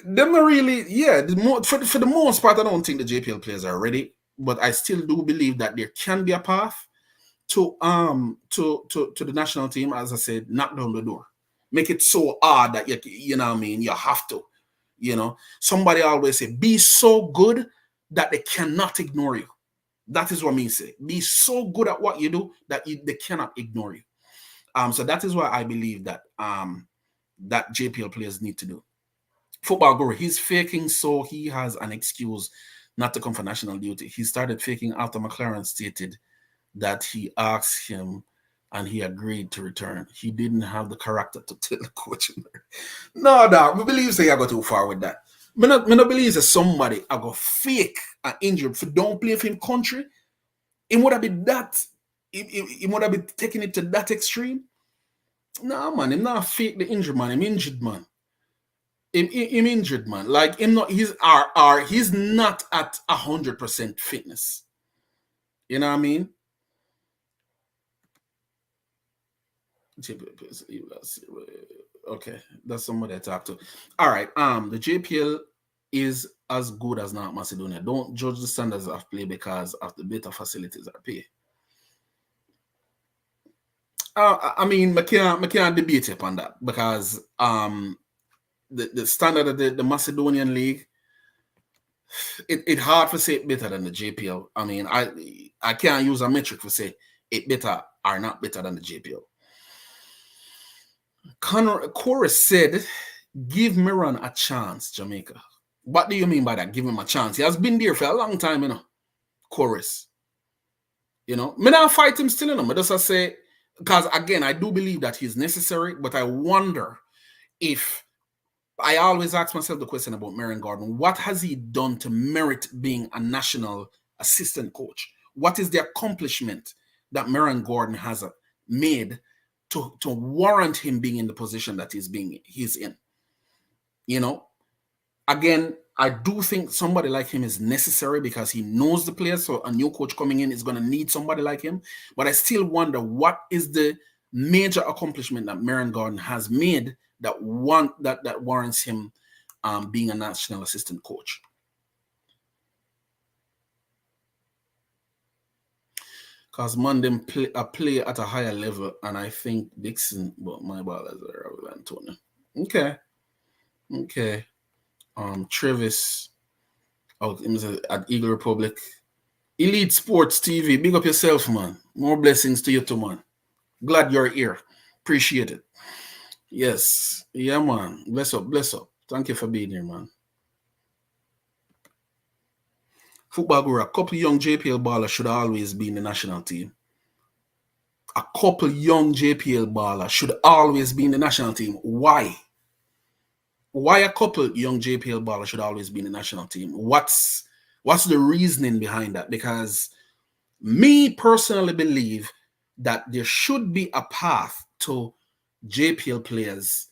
Them not really. Yeah. For the most part, I don't think the JPL players are ready. But I still do believe that there can be a path to the national team. As I said, knock down the door. Make it so hard that you know what I mean. You have to. Somebody always say, be so good that they cannot ignore you. That is what me say. Be so good at what you do that they cannot ignore you. So that is what I believe that that JPL players need to do. Football Guru, he's faking, so he has an excuse not to come for national duty. He started faking after McLaren stated that he asked him and he agreed to return. He didn't have the character to tell the coach. No, we believe say I go too far with that. Me not believe that somebody I go fake an injury if don't play for him country. It would have been that. It would have been taking it to that extreme. No, man, him not fake the injury, man. Him injured, man. Him injured, man. Like him not he's not at 100% fitness. You know what I mean? Okay, that's somebody I talk to. All right. The JPL is as good as North Macedonia. Don't judge the standards of play because of the better facilities are paid. I mean, I can't debate upon that because the standard of the Macedonian league, it's hard to say it better than the JPL. I mean, I can't use a metric to say it better or not better than the JPL. Chorus said, give Miran a chance, Jamaica. What do you mean by that? Give him a chance. He has been there for a long time, you know. Chorus. You know, me not fight him still, you know. I just say, because again, I do believe that he's necessary, but I wonder if I always ask myself the question about Marion Gordon. What has he done to merit being a national assistant coach? What is the accomplishment that Marion Gordon has made to warrant him being in the position that he's in? You know, again, I do think somebody like him is necessary because he knows the players. So a new coach coming in is going to need somebody like him. But I still wonder what is the major accomplishment that Marion Gordon has made that warrants him being a national assistant coach. Because Monday play at a higher level, and I think Dixon, but my ball is Antonio. Okay. Travis at Eagle Republic. Elite Sports TV. Big up yourself, man. More blessings to you too, man. Glad you're here. Appreciate it. Yes. Yeah, man. Bless up. Thank you for being here, man. Football Guru, a couple young JPL ballers should always be in the national team. A couple young JPL ballers should always be in the national team. Why? Why a couple young JPL ballers should always be in the national team? What's the reasoning behind that? Because me personally believe that there should be a path to JPL players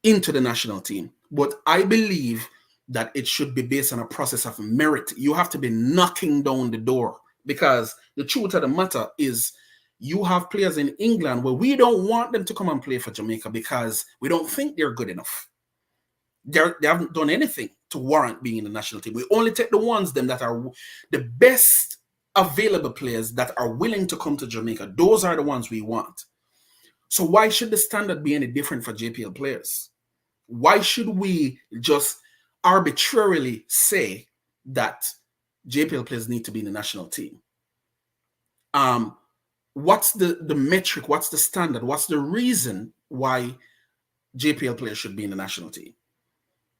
into the national team. But I believe that it should be based on a process of merit. You have to be knocking down the door, because the truth of the matter is you have players in England where we don't want them to come and play for Jamaica because we don't think they're good enough. They haven't done anything to warrant being in the national team. We only take the ones that are the best available players that are willing to come to Jamaica. Those are the ones we want. So why should the standard be any different for JPL players? Why should we just arbitrarily say that JPL players need to be in the national team? What's the metric? What's the standard? What's the reason why JPL players should be in the national team?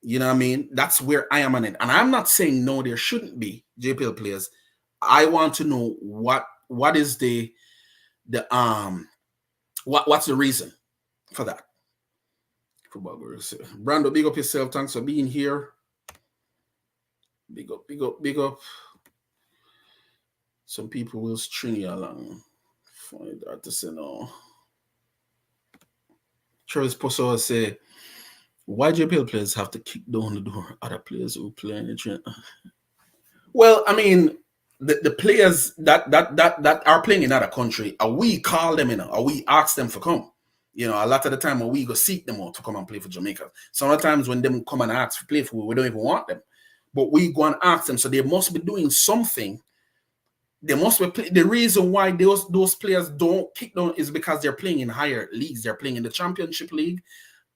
You know what I mean? That's where I am on it. And I'm not saying no, there shouldn't be JPL players. I want to know what is what's the reason for that. Football Gurus. Brando, big up yourself. Thanks for being here. Big up. Some people will string you along. Find that to say no. Travis Posso say, why JPL players have to kick down the door other players who play in the train? Well, I mean, the players that are playing in other country, we call them in, or we ask them for come. You know, a lot of the time we go seek them out to come and play for Jamaica. Sometimes when them come and ask for play for, we don't even want them. But we go and ask them, so they must be doing something. They must be the reason why those players don't kick down is because they're playing in higher leagues. They're playing in the Championship League,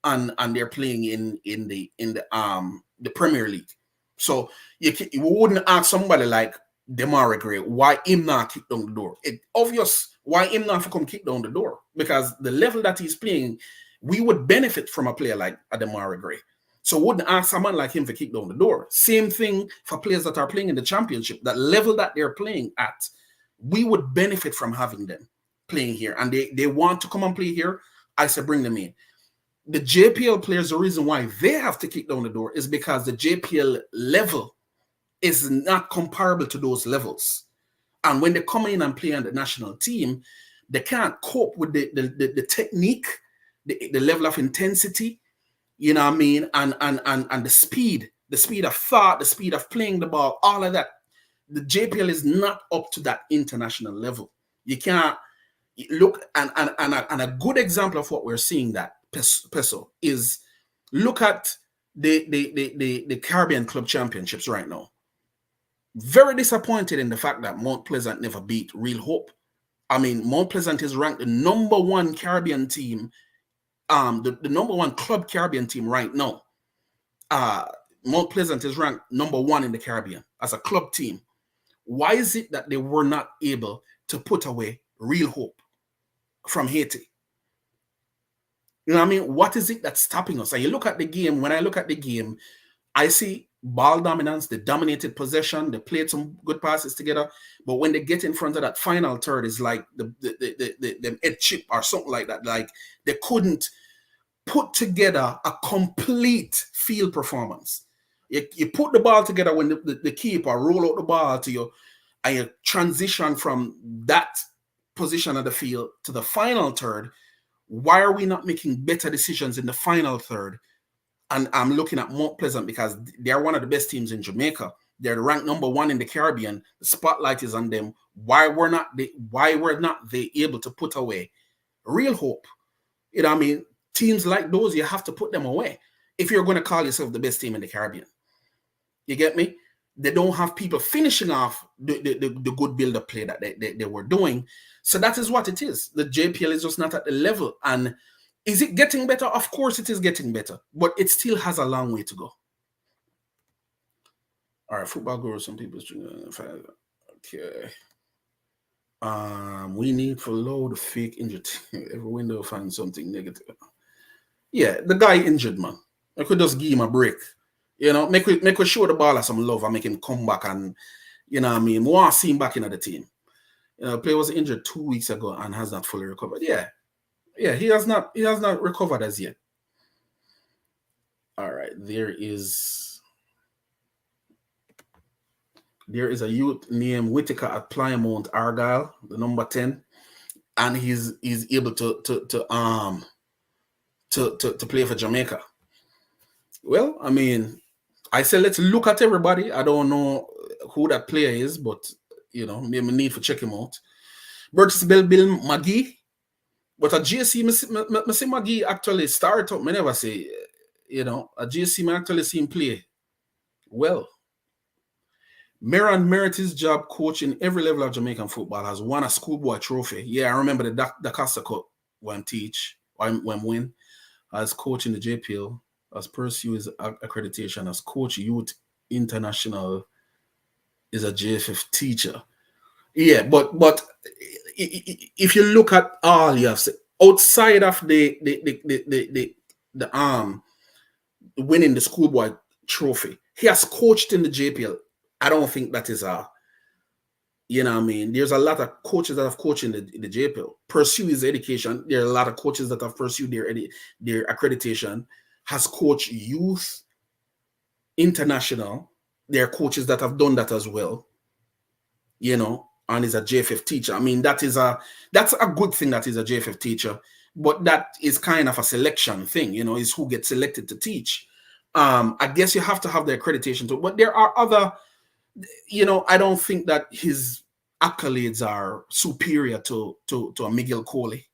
and they're playing in the Premier League. So you wouldn't ask somebody like Demare Gray why him not kick down the door. It's obvious why him not come kick down the door, because the level that he's playing, we would benefit from a player like Demare Gray. So wouldn't ask someone like him to kick down the door. Same thing for players that are playing in the Championship. That level that they're playing at, we would benefit from having them playing here. And they want to come and play here, I say bring them in. The JPL players, the reason why they have to kick down the door is because the JPL level is not comparable to those levels. And when they come in and play on the national team, they can't cope with the technique, the level of intensity, You know what I mean? And the speed of thought, the speed of playing the ball, all of that. The JPL is not up to that international level. You can't look, and a good example of what we're seeing that Peso is, look at the Caribbean Club Championships right now. Very disappointed in the fact that Mount Pleasant never beat Real Hope. I mean, Mount Pleasant is ranked the #1 Caribbean team, the #1 club Caribbean team right now. Mount Pleasant is ranked #1 in the Caribbean as a club team. Why is it that they were not able to put away Real Hope from Haiti? You know what I mean? What is it that's stopping us? And you look at the game, when I look at the game, I see ball dominance, they dominated possession, they played some good passes together, but when they get in front of that final third, it's like the head chip or something like that. Like they couldn't put together a complete field performance. You put the ball together when the keeper roll out the ball to you, and you transition from that position of the field to the final third. Why are we not making better decisions in the final third? And I'm looking at Mount Pleasant because they're one of the best teams in Jamaica. They're ranked #1 in the Caribbean. The spotlight is on them. Why were not they able to put away Real Hope? You know what I mean? Teams like those, you have to put them away if you're going to call yourself the best team in the Caribbean. You get me? They don't have people finishing off the good build-up play that they were doing. So that is what it is. The JPL is just not at the level. And is it getting better? Of course it is getting better, but it still has a long way to go. All right, football guru, some people. Okay. We need to load the fake injured. Every window find something negative. Yeah, the guy injured, man. I could just give him a break. You know, make we show the ball some love and make him come back, and you know what I mean. We want to see him back in the team. You know, the player was injured 2 weeks ago and has not fully recovered. Yeah, he has not recovered as yet. All right, there is a youth named Whitaker at Plymouth Argyle, the number 10, and he's able to play for Jamaica. Well, I mean, I said let's look at everybody. I don't know who that player is, but you know, maybe need to check him out. Burtis Bill McGee, but a GSC, I see McGee actually start up. I never say, you know, a GSC I actually see him play well. Meran merit his job coaching every level of Jamaican football, has won a schoolboy trophy. Yeah, I remember the Costa Cup when win as coach in the JPL, as pursue his accreditation as coach youth international, is a JFF teacher. Yeah, but if you look at all you have said, outside of the winning the schoolboy trophy, he has coached in the JPL. I don't think that is you know what I mean? There's a lot of coaches that have coached in the JPL, pursue his education. There are a lot of coaches that have pursued their accreditation, has coached youth international. There are coaches that have done that as well, you know, and is a JFF teacher. I mean, that's a good thing that is a JFF teacher, but that is kind of a selection thing, you know, is who gets selected to teach. I guess you have to have the accreditation too, but there are other, you know, I don't think that his accolades are superior to a Miguel Coley.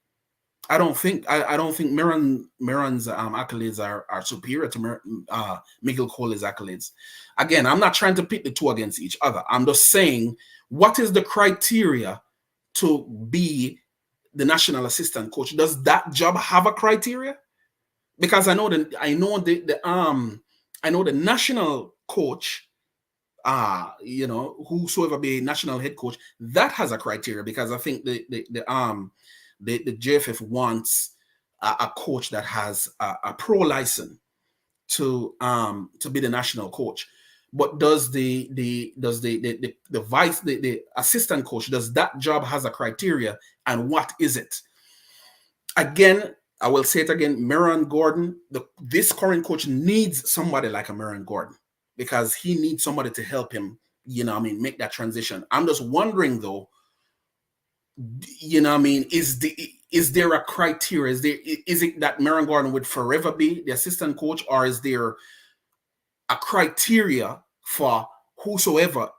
I don't think Meran's accolades are superior to Miguel Coley's accolades. Again, I'm not trying to pit the two against each other. I'm just saying, what is the criteria to be the national assistant coach? Does that job have a criteria? Because I know the national coach, you know, whosoever be national head coach, that has a criteria, because I think the JFF wants a coach that has a pro license to be the national coach. But does the assistant coach, does that job has a criteria, and what is it? Again, I will say it again, Meran Gordon, this current coach needs somebody like a Meran Gordon, because he needs somebody to help him, you know, I mean, make that transition. I'm just wondering though, You know what I mean? Is there a criteria? Is it that Merrion Gordon would forever be the assistant coach, or is there a criteria for whosoever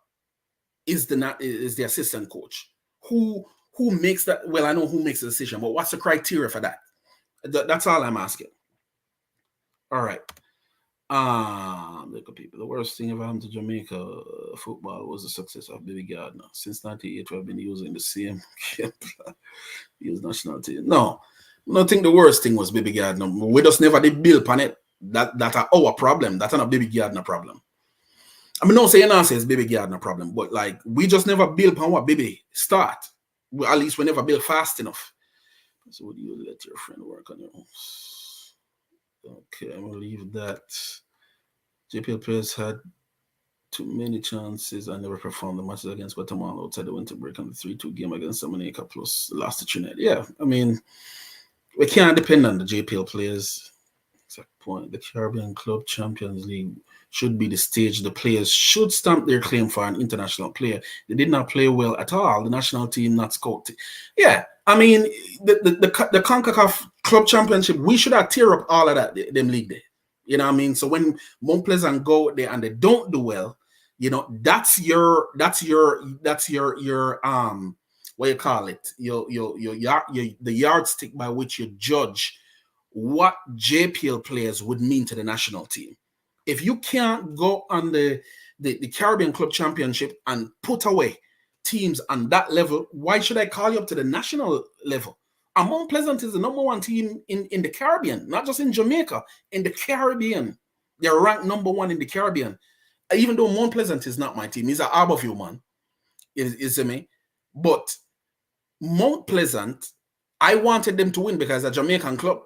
is the assistant coach? Who makes that? Well, I know who makes the decision, but what's the criteria for that? That's all I'm asking. All right. Look at people. The worst thing ever happened to Jamaica football was the success of Billy Gardner. Since 98, we've been using the same use national team. No, I don't think the worst thing was Baby Gardner. We just never did build on it. That are our problem. That's not a Baby Gardner problem. I mean, don't say it's Baby Gardner problem, but like we just never build on what Baby start. At least we never build fast enough. So would you let your friend work on your own? Okay, I'm gonna leave that. JPL players had too many chances and never performed the matches against Guatemala outside the winter break on the 3-2 game against Jamaica plus last to Trinidad. Yeah, I mean, we can't depend on the JPL players. Exact point. The Caribbean Club Champions League should be the stage the players should stamp their claim for an international player. They did not play well at all. The national team not scouted. Yeah, I mean, the CONCACAF Club Championship, we should have tear up all of that, them league there. You know what I mean? So when Mount Pleasant go there and they don't do well, you know, that's your what you call it? The yardstick by which you judge what JPL players would mean to the national team. If you can't go on the Caribbean Club Championship and put away teams on that level, why should I call you up to the national level? And Mount Pleasant is the #1 team in the Caribbean, not just in Jamaica, in the Caribbean. They're ranked #1 in the Caribbean. Even though Mount Pleasant is not my team, he's an Harborview man, is me. But Mount Pleasant, I wanted them to win because a Jamaican club.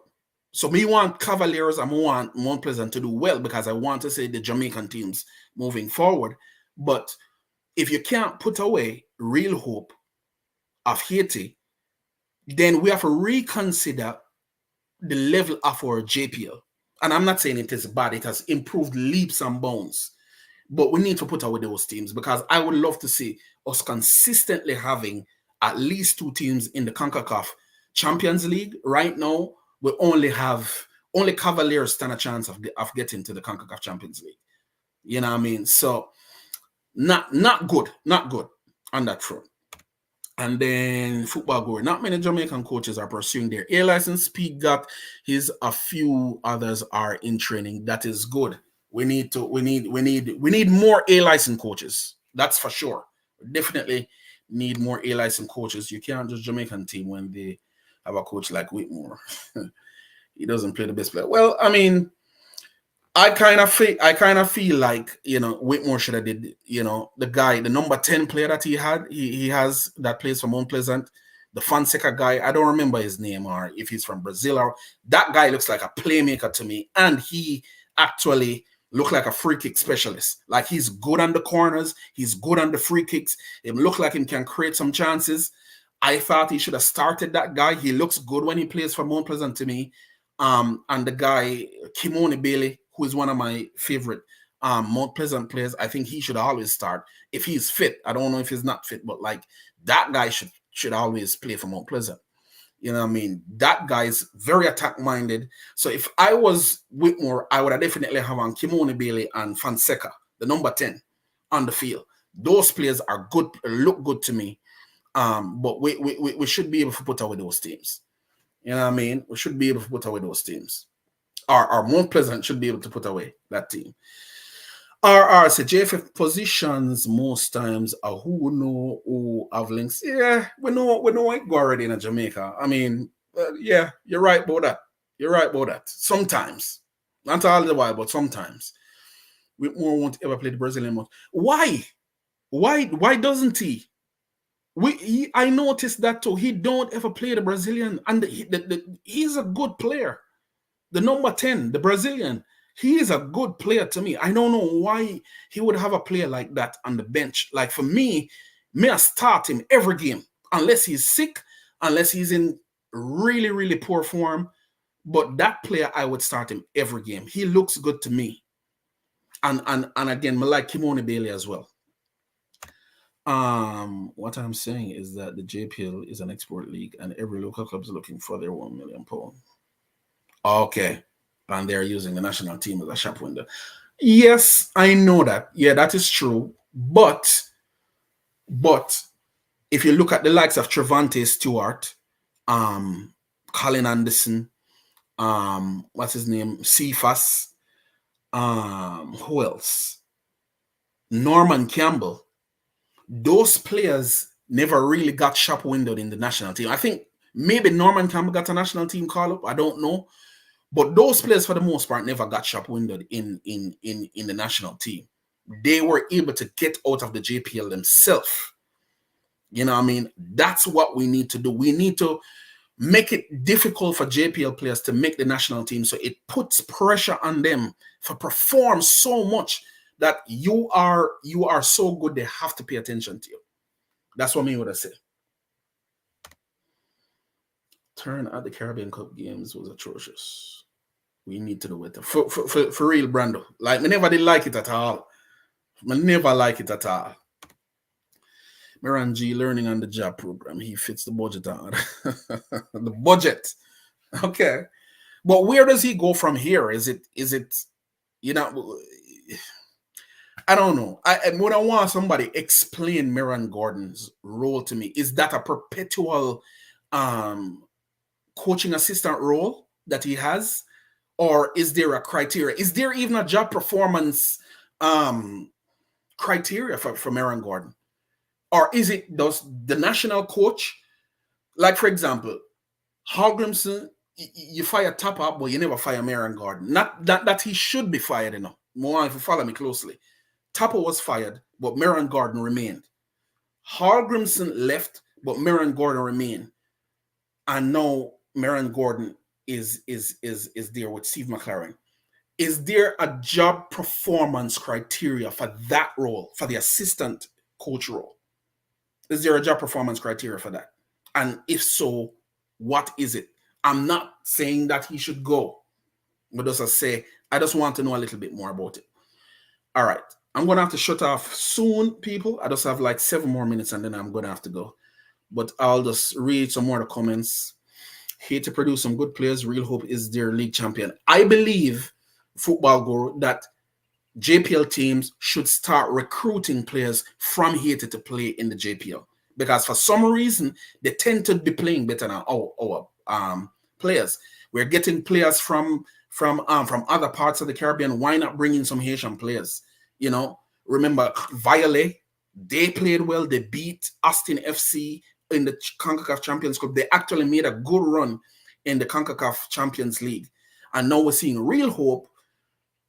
So me want Cavaliers and want Mount Pleasant to do well because I want to say the Jamaican teams moving forward. But if you can't put away real hope of Haiti, then we have to reconsider the level of our JPL. And I'm not saying it is bad. It has improved leaps and bounds. But we need to put away those teams because I would love to see us consistently having at least 2 teams in the CONCACAF Champions League. Right now, we only Cavaliers stand a chance of getting to the CONCACAF Champions League. You know what I mean? So not good on that front. And then football going. Not many Jamaican coaches are pursuing their A license. Pete got his. A few others are in training. That is good. We need more A license coaches. That's for sure. We definitely need more A license coaches. You can't just Jamaican team when they have a coach like Whitmore. He doesn't play the best player. Well, I mean, I kind of feel like, you know, Whitmore should have did, you know, the guy, the number 10 player that he has that plays for Mount Pleasant, the Fonseca guy. I don't remember his name or if he's from Brazil or that guy looks like a playmaker to me, and he actually looked like a free kick specialist. Like he's good on the corners, he's good on the free kicks. It looked like he can create some chances. I thought he should have started that guy. He looks good when he plays for Mount Pleasant to me. And the guy Kimoni Bailey, who is one of my favorite Mount Pleasant players, I think he should always start if he's fit. I don't know if he's not fit, but like that guy should always play for Mount Pleasant. You know what I mean? That guy is very attack-minded. So if I was Whitmore, I would have definitely have on Kimoni Bailey and Fonseca, the number 10, on the field. Those players are good, look good to me. But we should be able to put away those teams. You know what I mean? We should be able to put away those teams. Our Mount Pleasant should be able to put away that team. RR said JFF positions most times are who know who have links. Yeah, we know it go already in Jamaica. I mean, yeah, you're right about that. You're right about that. Sometimes, not all the while, but sometimes. Whitmore won't ever play the Brazilian month. Why? Why doesn't he? I noticed that too. He don't ever play the Brazilian, and he's a good player. The number 10, the Brazilian. He is a good player to me. I don't know why he would have a player like that on the bench. Like for me, I start him every game, unless he's sick, unless he's in really, really poor form. But that player, I would start him every game. He looks good to me. And again, I like Kimoni Bailey as well. What I'm saying is that the JPL is an export league, and every local club is looking for their £1 million. Okay, and they're using the national team as a shop window. Yes, I know that. Yeah, that is true. But if you look at the likes of Trevante Stewart, Colin Anderson, what's his name, Cephas, who else? Norman Campbell. Those players never really got shop windowed in the national team. I think maybe Norman Campbell got a national team call up. I don't know. But those players, for the most part, never got shop windowed in the national team. They were able to get out of the JPL themselves. You know what I mean? That's what we need to do. We need to make it difficult for JPL players to make the national team, so it puts pressure on them to perform so much that you are so good they have to pay attention to you. That's what me would have said. Turn at the Caribbean Cup games was atrocious. We need to do it for real, Brando. Like, me never did like it at all. I never like it at all. Miran G learning on the job program. He fits the budget on the budget. Okay, but where does he go from here? Is it you know? I don't know. When I want somebody explain Miran Gordon's role to me, is that a perpetual coaching assistant role that he has, or is there a criteria? Is there even a job performance criteria for Miran Gordon? Or is it does the national coach, like for example, Hallgrimson, you fire Tapper, but you never fire Miran Gordon. Not that he should be fired, More if you follow me closely. Tapper was fired, but Miran Gordon remained. Hallgrimson left, but Miran Gordon remained. And now Miran Gordon is there with Steve McLaren. Is there a job performance criteria for that role, for the assistant coach role? Is there a job performance criteria for that? And if so, what is it? I'm not saying that he should go, but as I say, I just want to know a little bit more about it. All right. I'm going to have to shut off soon, people. I just have like 7 more minutes and then I'm going to have to go. But I'll just read some more of the comments. Here to produce some good players. Real Hope is their league champion. I believe, Football Guru, that JPL teams should start recruiting players from Haiti to play in the JPL, because for some reason they tend to be playing better than our players. We're getting players from other parts of the Caribbean. Why not bring in some Haitian players? Remember Violet, they played well. They beat Austin FC in the CONCACAF Champions Cup. They actually made a good run in the CONCACAF Champions League, and now we're seeing Real Hope,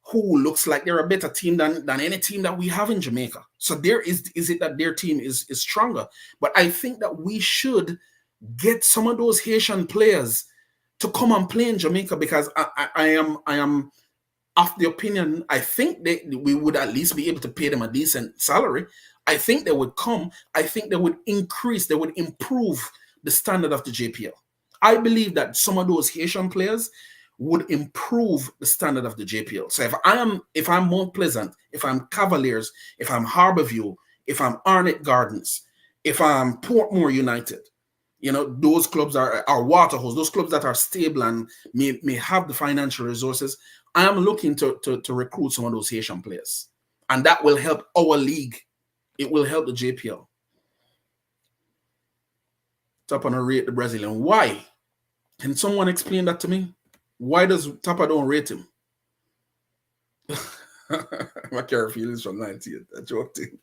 who looks like they're a better team than any team that we have in Jamaica. So there is it that their team is stronger. But I think that we should get some of those Haitian players to come and play in Jamaica, because I am of the opinion, I think we would at least be able to pay them a decent salary. I think they would come. I think they would improve the standard of the JPL. I believe that some of those Haitian players would improve the standard of the JPL. So if I'm Mount Pleasant, if I'm Cavaliers, if I'm Harborview, if I'm Arnett Gardens, if I'm Portmore United, those clubs are Waterhouse, those clubs that are stable and may have the financial resources, I am looking to recruit some of those Haitian players. And that will help our league. It will help the JPL. Top on a rate the Brazilian. Why? Can someone explain that to me? Why does Tapa don't rate him? My care feelings from 90th. That's your thing.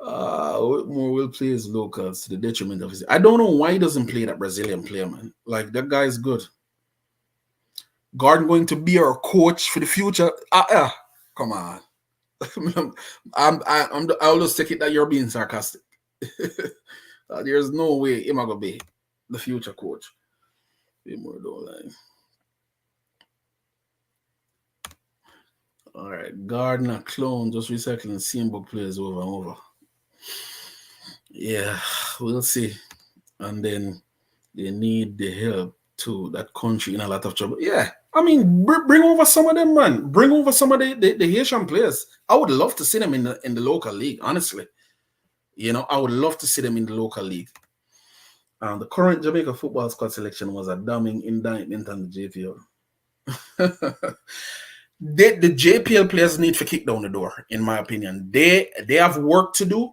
More will play his locals to the detriment of his. I don't know why he doesn't play that Brazilian player, man. Like, that guy is good. Gordon going to be our coach for the future? Come on. I'll just take it that you're being sarcastic. There's no way he's gonna be the future coach. More don't lie. All right, Gardner clone just recycling same book players over and over. Yeah, we'll see. And then they need the help too. That country in a lot of trouble. Yeah, I mean, bring over some of them, man. Bring over some of the Haitian players. I would love to see them in the local league, honestly. You know, I would love to see them in the local league. The current Jamaica football squad selection was a damning indictment on the JPL. The JPL players need to kick down the door, in my opinion. They have work to do.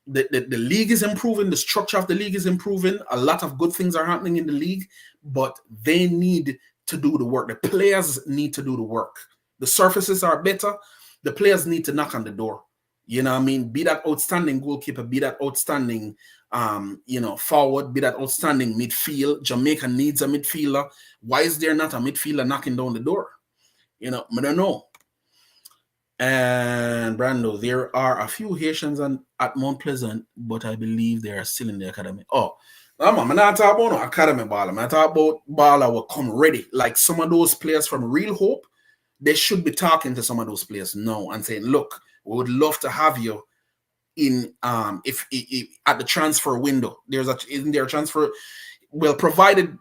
The league is improving. The structure of the league is improving. A lot of good things are happening in the league, but they need to do the work. The players need to do the work. The surfaces are better. The players need to knock on the door. You know what I mean? Be that outstanding goalkeeper, be that outstanding forward, be that outstanding midfield. Jamaica needs a midfielder. Why is there not a midfielder knocking down the door? You know, I don't know. And Brando, there are a few Haitians at Mount Pleasant, but I believe they are still in the academy. Oh, I'm not talking about no academy baller. I'm talking about baller will come ready. Like some of those players from Real Hope, they should be talking to some of those players now and saying, look, we would love to have you in if at the transfer window. Isn't there a transfer? Well, provided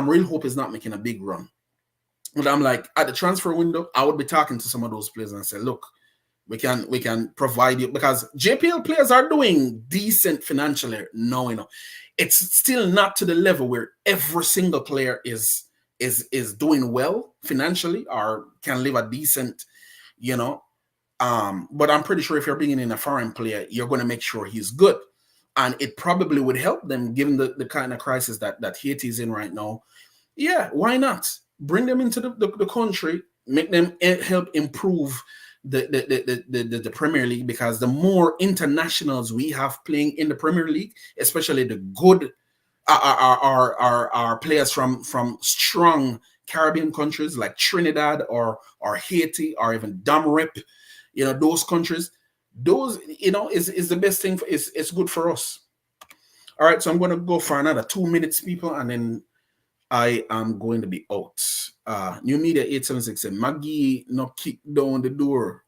Real Hope is not making a big run. But I'm like, at the transfer window, I would be talking to some of those players and say, look, we can provide you, because JPL players are doing decent financially now, you know. It's still not to the level where every single player is doing well financially or can live a decent, you know. But I'm pretty sure if you're bringing in a foreign player, you're going to make sure he's good. And it probably would help them given the kind of crisis that Haiti is in right now. Yeah, why not? Bring them into the country, make them help improve the Premier League, because the more internationals we have playing in the Premier League, especially the good are players from strong Caribbean countries like Trinidad or Haiti or even Domrep, you know, those countries, those, you know, is the best thing. It's good for us. All right, so I'm going to go for another 2 minutes, people, and then I am going to be out. New Media 876 said, Maggie not kick down the door.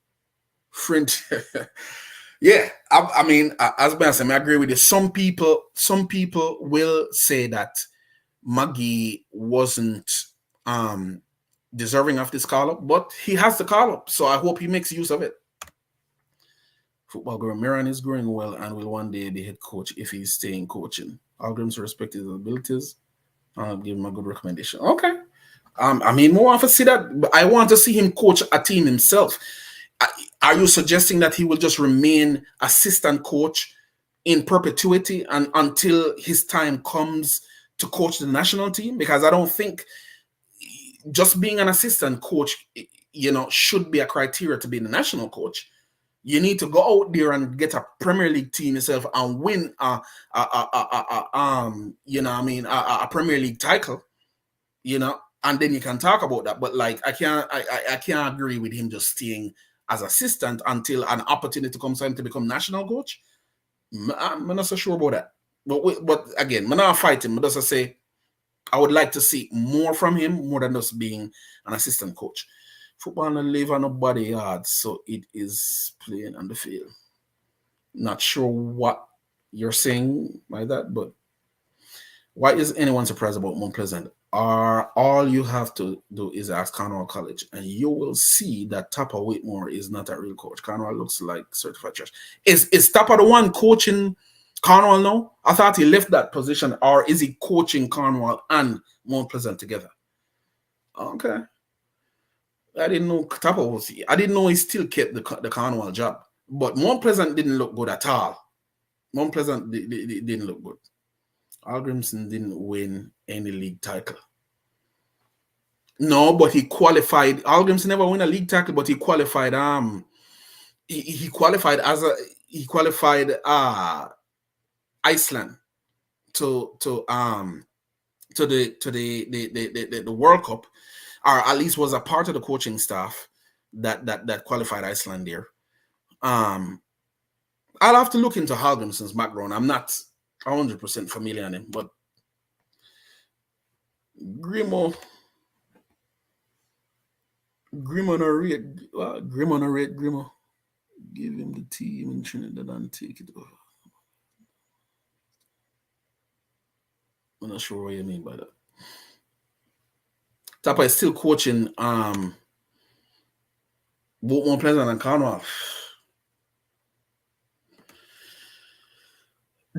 Friend. Yeah, I mean, as I said, I agree with you. Some people will say that Maggie wasn't deserving of this call up, but he has the call up, so I hope he makes use of it. Football girl Miran is growing well and will one day be head coach if he's staying coaching. Algrim's respect his abilities. I'll give him a good recommendation. Okay. I mean, more often see that. But I want to see him coach a team himself. Are you suggesting that he will just remain assistant coach in perpetuity and until his time comes to coach the national team? Because I don't think just being an assistant coach, you know, should be a criteria to be the national coach. You need to go out there and get a Premier League team yourself and win a Premier League title, you know, and then you can talk about that. But like, I can't agree with him just staying as assistant until an opportunity comes for him to become national coach. I'm not so sure about that. But again, I'm not fighting. But just say, I would like to see more from him, more than just being an assistant coach. Football and live on nobody yard, so it is playing on the field. Not sure what you're saying by that, but why is anyone surprised about Mount Pleasant? All you have to do is ask Cornwall College, and you will see that Tapper Whitmore is not a real coach. Cornwall looks like certified trash. Is Tapper the one coaching Cornwall now? I thought he left that position, or is he coaching Cornwall and Mount Pleasant together? Okay. I didn't know Tapper was. I didn't know he still kept the Cornwall job. But Mount Pleasant didn't look good at all. Mount Pleasant didn't look good. Algrimson didn't win any league title. No, but he qualified. Algrimson never won a league title, but he qualified. He qualified Iceland to the World Cup, or at least was a part of the coaching staff that qualified Iceland there. I'll have to look into Hallgrimson's background. I'm not 100% familiar on him, but Grimo give him the team in Trinidad and take it over. I'm not sure what you mean by that. Tapper is still coaching both Mount Pleasant and Cornwall.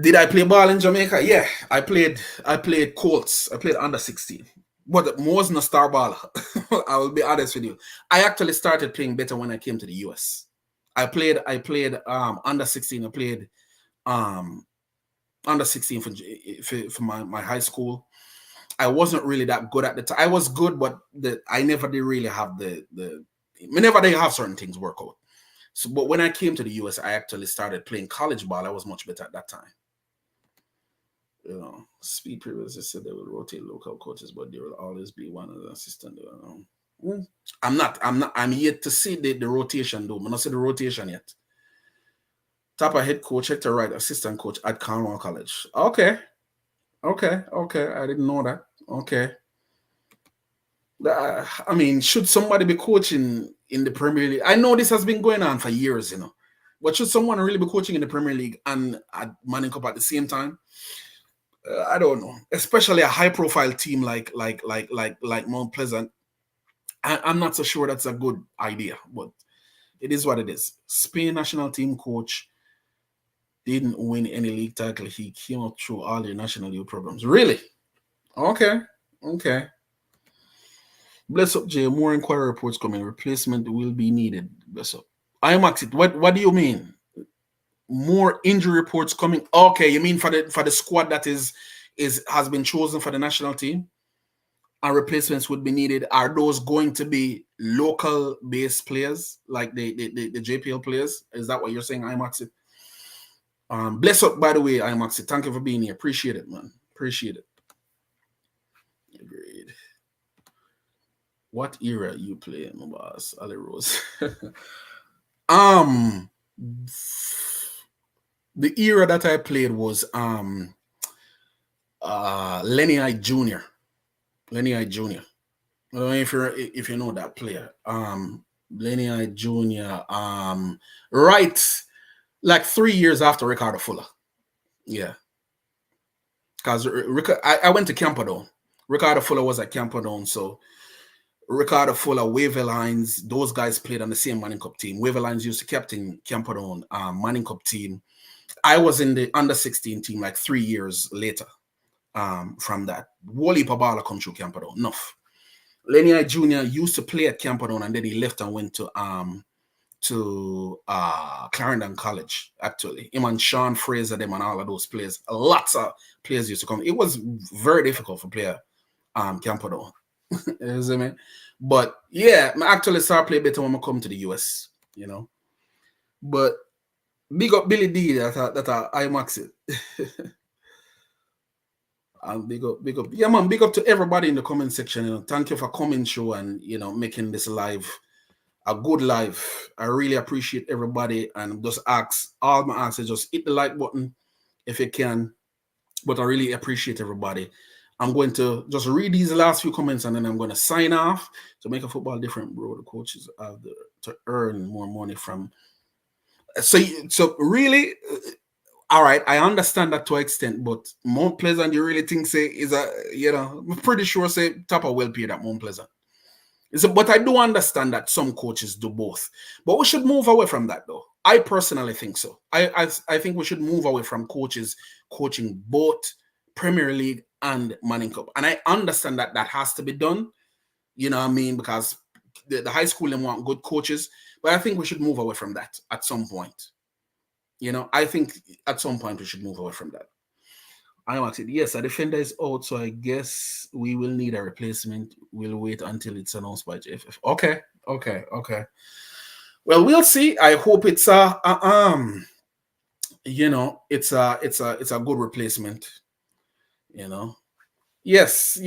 Did I play ball in Jamaica? Yeah, I played Colts. I played under 16. But wasn't a star baller. I will be honest with you. I actually started playing better when I came to the US. I played under 16. I played um under 16 for my high school. I wasn't really that good at the time. I was good, but I never did really have the whenever they have certain things work out. So, but when I came to the US, I actually started playing college ball. I was much better at that time. You know, Speed previously said they will rotate local coaches, but there will always be one of the assistant. I'm yet to see the rotation though. I'm not see the rotation yet. Top of head coach, Hector Wright, assistant coach at Cornwall College. Okay. Okay. I didn't know that. Okay. I mean, should somebody be coaching in the Premier League? I know this has been going on for years, but should someone really be coaching in the Premier League and at Manning Cup at the same time? I don't know. Especially a high-profile team like Mount Pleasant. I'm not so sure that's a good idea, but it is what it is. Spain national team coach didn't win any league title. He came up through all the national youth programs. Really? Okay. Bless up, Jay. More inquiry reports coming. Replacement will be needed. Bless up. I am Maxit. What do you mean? More injury reports coming. Okay, you mean for the squad that has been chosen for the national team, and replacements would be needed. Are those going to be local based players like the JPL players? Is that what you're saying? I am Maxit. Bless up, by the way. I am Maxit. Thank you for being here. Appreciate it, man. Appreciate it. Agreed. What era you play, my boss? Ali Rose. The era that I played was Lenny I Jr. Lenny I Jr. I don't know if you know that player. Lenny I Jr. Right, like 3 years after Ricardo Fuller. Yeah. Because I went to Camperdown. Ricardo Fuller was at Camperdown, so Ricardo Fuller, Waver Lines, those guys played on the same Manning Cup team. Waver Lines used to captain Camperdown Manning Cup team. I was in the under 16 team like 3 years later from that. Wally Pabala come through Camperdown. Enough. Lenny I Jr. used to play at Camperdown and then he left and went to Clarendon College, actually. Him and Sean Fraser, them and all of those players. Lots of players used to come. It was very difficult for player Camperdown. You see me? But yeah, I actually started playing better when I come to the US, But big up Billy D that I max it. And big up. Yeah, man, big up to everybody in the comment section. Thank you for coming through and making this live a good live. I really appreciate everybody and just all my answers, just hit the like button if you can. But I really appreciate everybody. I'm going to just read these last few comments and then I'm going to sign off. To make a football different, bro. The coaches have to earn more money from. So really, all right, I understand that to an extent, but Mount Pleasant, you really think say is I'm pretty sure say top of well paid at Mount Pleasant. But I do understand that some coaches do both. But we should move away from that, though. I personally think so. I think we should move away from coaches coaching both Premier League and Manning Cup. And I understand that has to be done. You know what I mean? Because the high school them want good coaches. But I think we should move away from that at some point. I think at some point we should move away from that. I am asking, yes, a defender is out, so I guess we will need a replacement. We'll wait until it's announced by JFF. Okay. Well, we'll see. I hope it's it's a good replacement. Yes.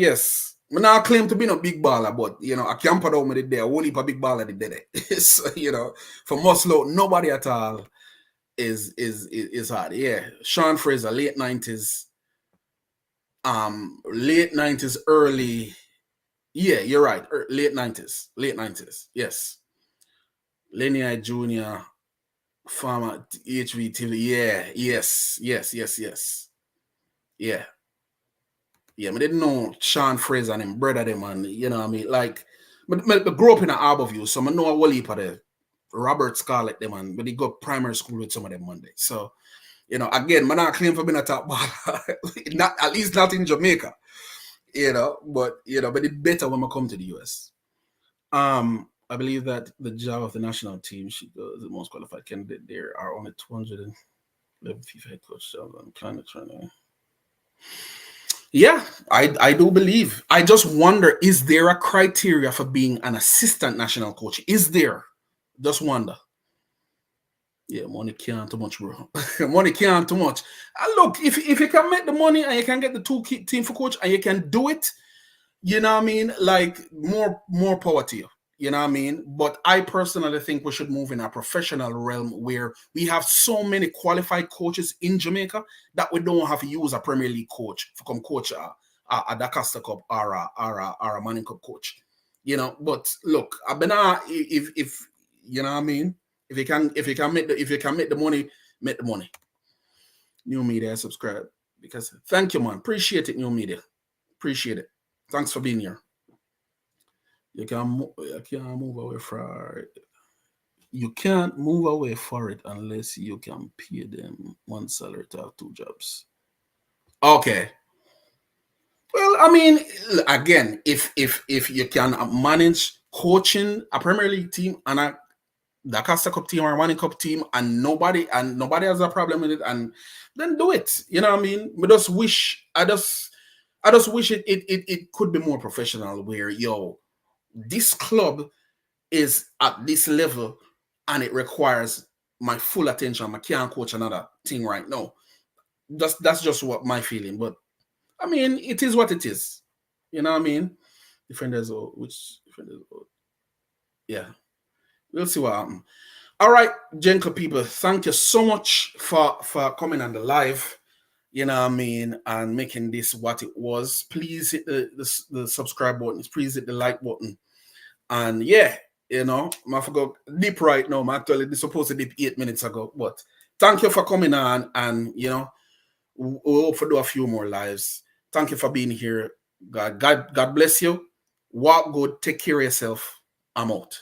I now claim to be no big baller, but I can't put out with there. Only a big baller did it. So, for Muslim, nobody at all is hard. Yeah, Sean Fraser, late 90s. Late 90s, early. Yeah, you're right. Late 90s. Yes. Lenny I Jr., Farmer, HVTV. Yeah. Yes. Yeah. I didn't know Sean Fraser and him brother them, and what I mean, like, but I grew up in an Arborview, so I know a whole heap of the Robert Scarlett them, but they go primary school with some of them Monday. So You know, again, man, I claim for being a top baller. Not at least not in Jamaica. You know, but but it's better when I come to the US. I believe that the job of the national team, she goes the most qualified candidate. There are only 211 FIFA head coach jobs on planet right now. Yeah, I do believe. I just wonder, is there a criteria for being an assistant national coach? Is there? Just wonder. Yeah, money can't too much, bro. Money can't too much. And look, if you can make the money and you can get the team for coach and you can do it, you know what I mean? Like more power to you. You know what I mean? But I personally think we should move in a professional realm where we have so many qualified coaches in Jamaica that we don't have to use a Premier League coach to come coach a Dacosta Cup or a Manning Cup coach. You know, but look, if you know what I mean, if you can make the money, make the money. New media, subscribe because thank you, man. Appreciate it, new media. Appreciate it. Thanks for being here. You can't move away from it. You can't move away for it unless you can pay them one salary to have two jobs. Okay. Well, I mean, again, if you can manage coaching a Premier League team and the Costa Cup team or a Manning Cup team, and nobody has a problem with it, and then do it. You know what I mean? I just wish it could be more professional. Where this club is at this level and it requires my full attention. I can't coach another thing right now. That's just what my feeling. But I mean, it is what it is. You know what I mean? Defenders, yeah. We'll see what happens. All right, gentle people, thank you so much for coming on the live. You know what I mean, and making this what it was. Please hit the subscribe button. Please hit the like button. And yeah, I forgot deep right now. I'm actually supposed to dip 8 minutes ago. But thank you for coming on, and we'll hope to do a few more lives. Thank you for being here. God bless you. Walk good. Take care of yourself. I'm out.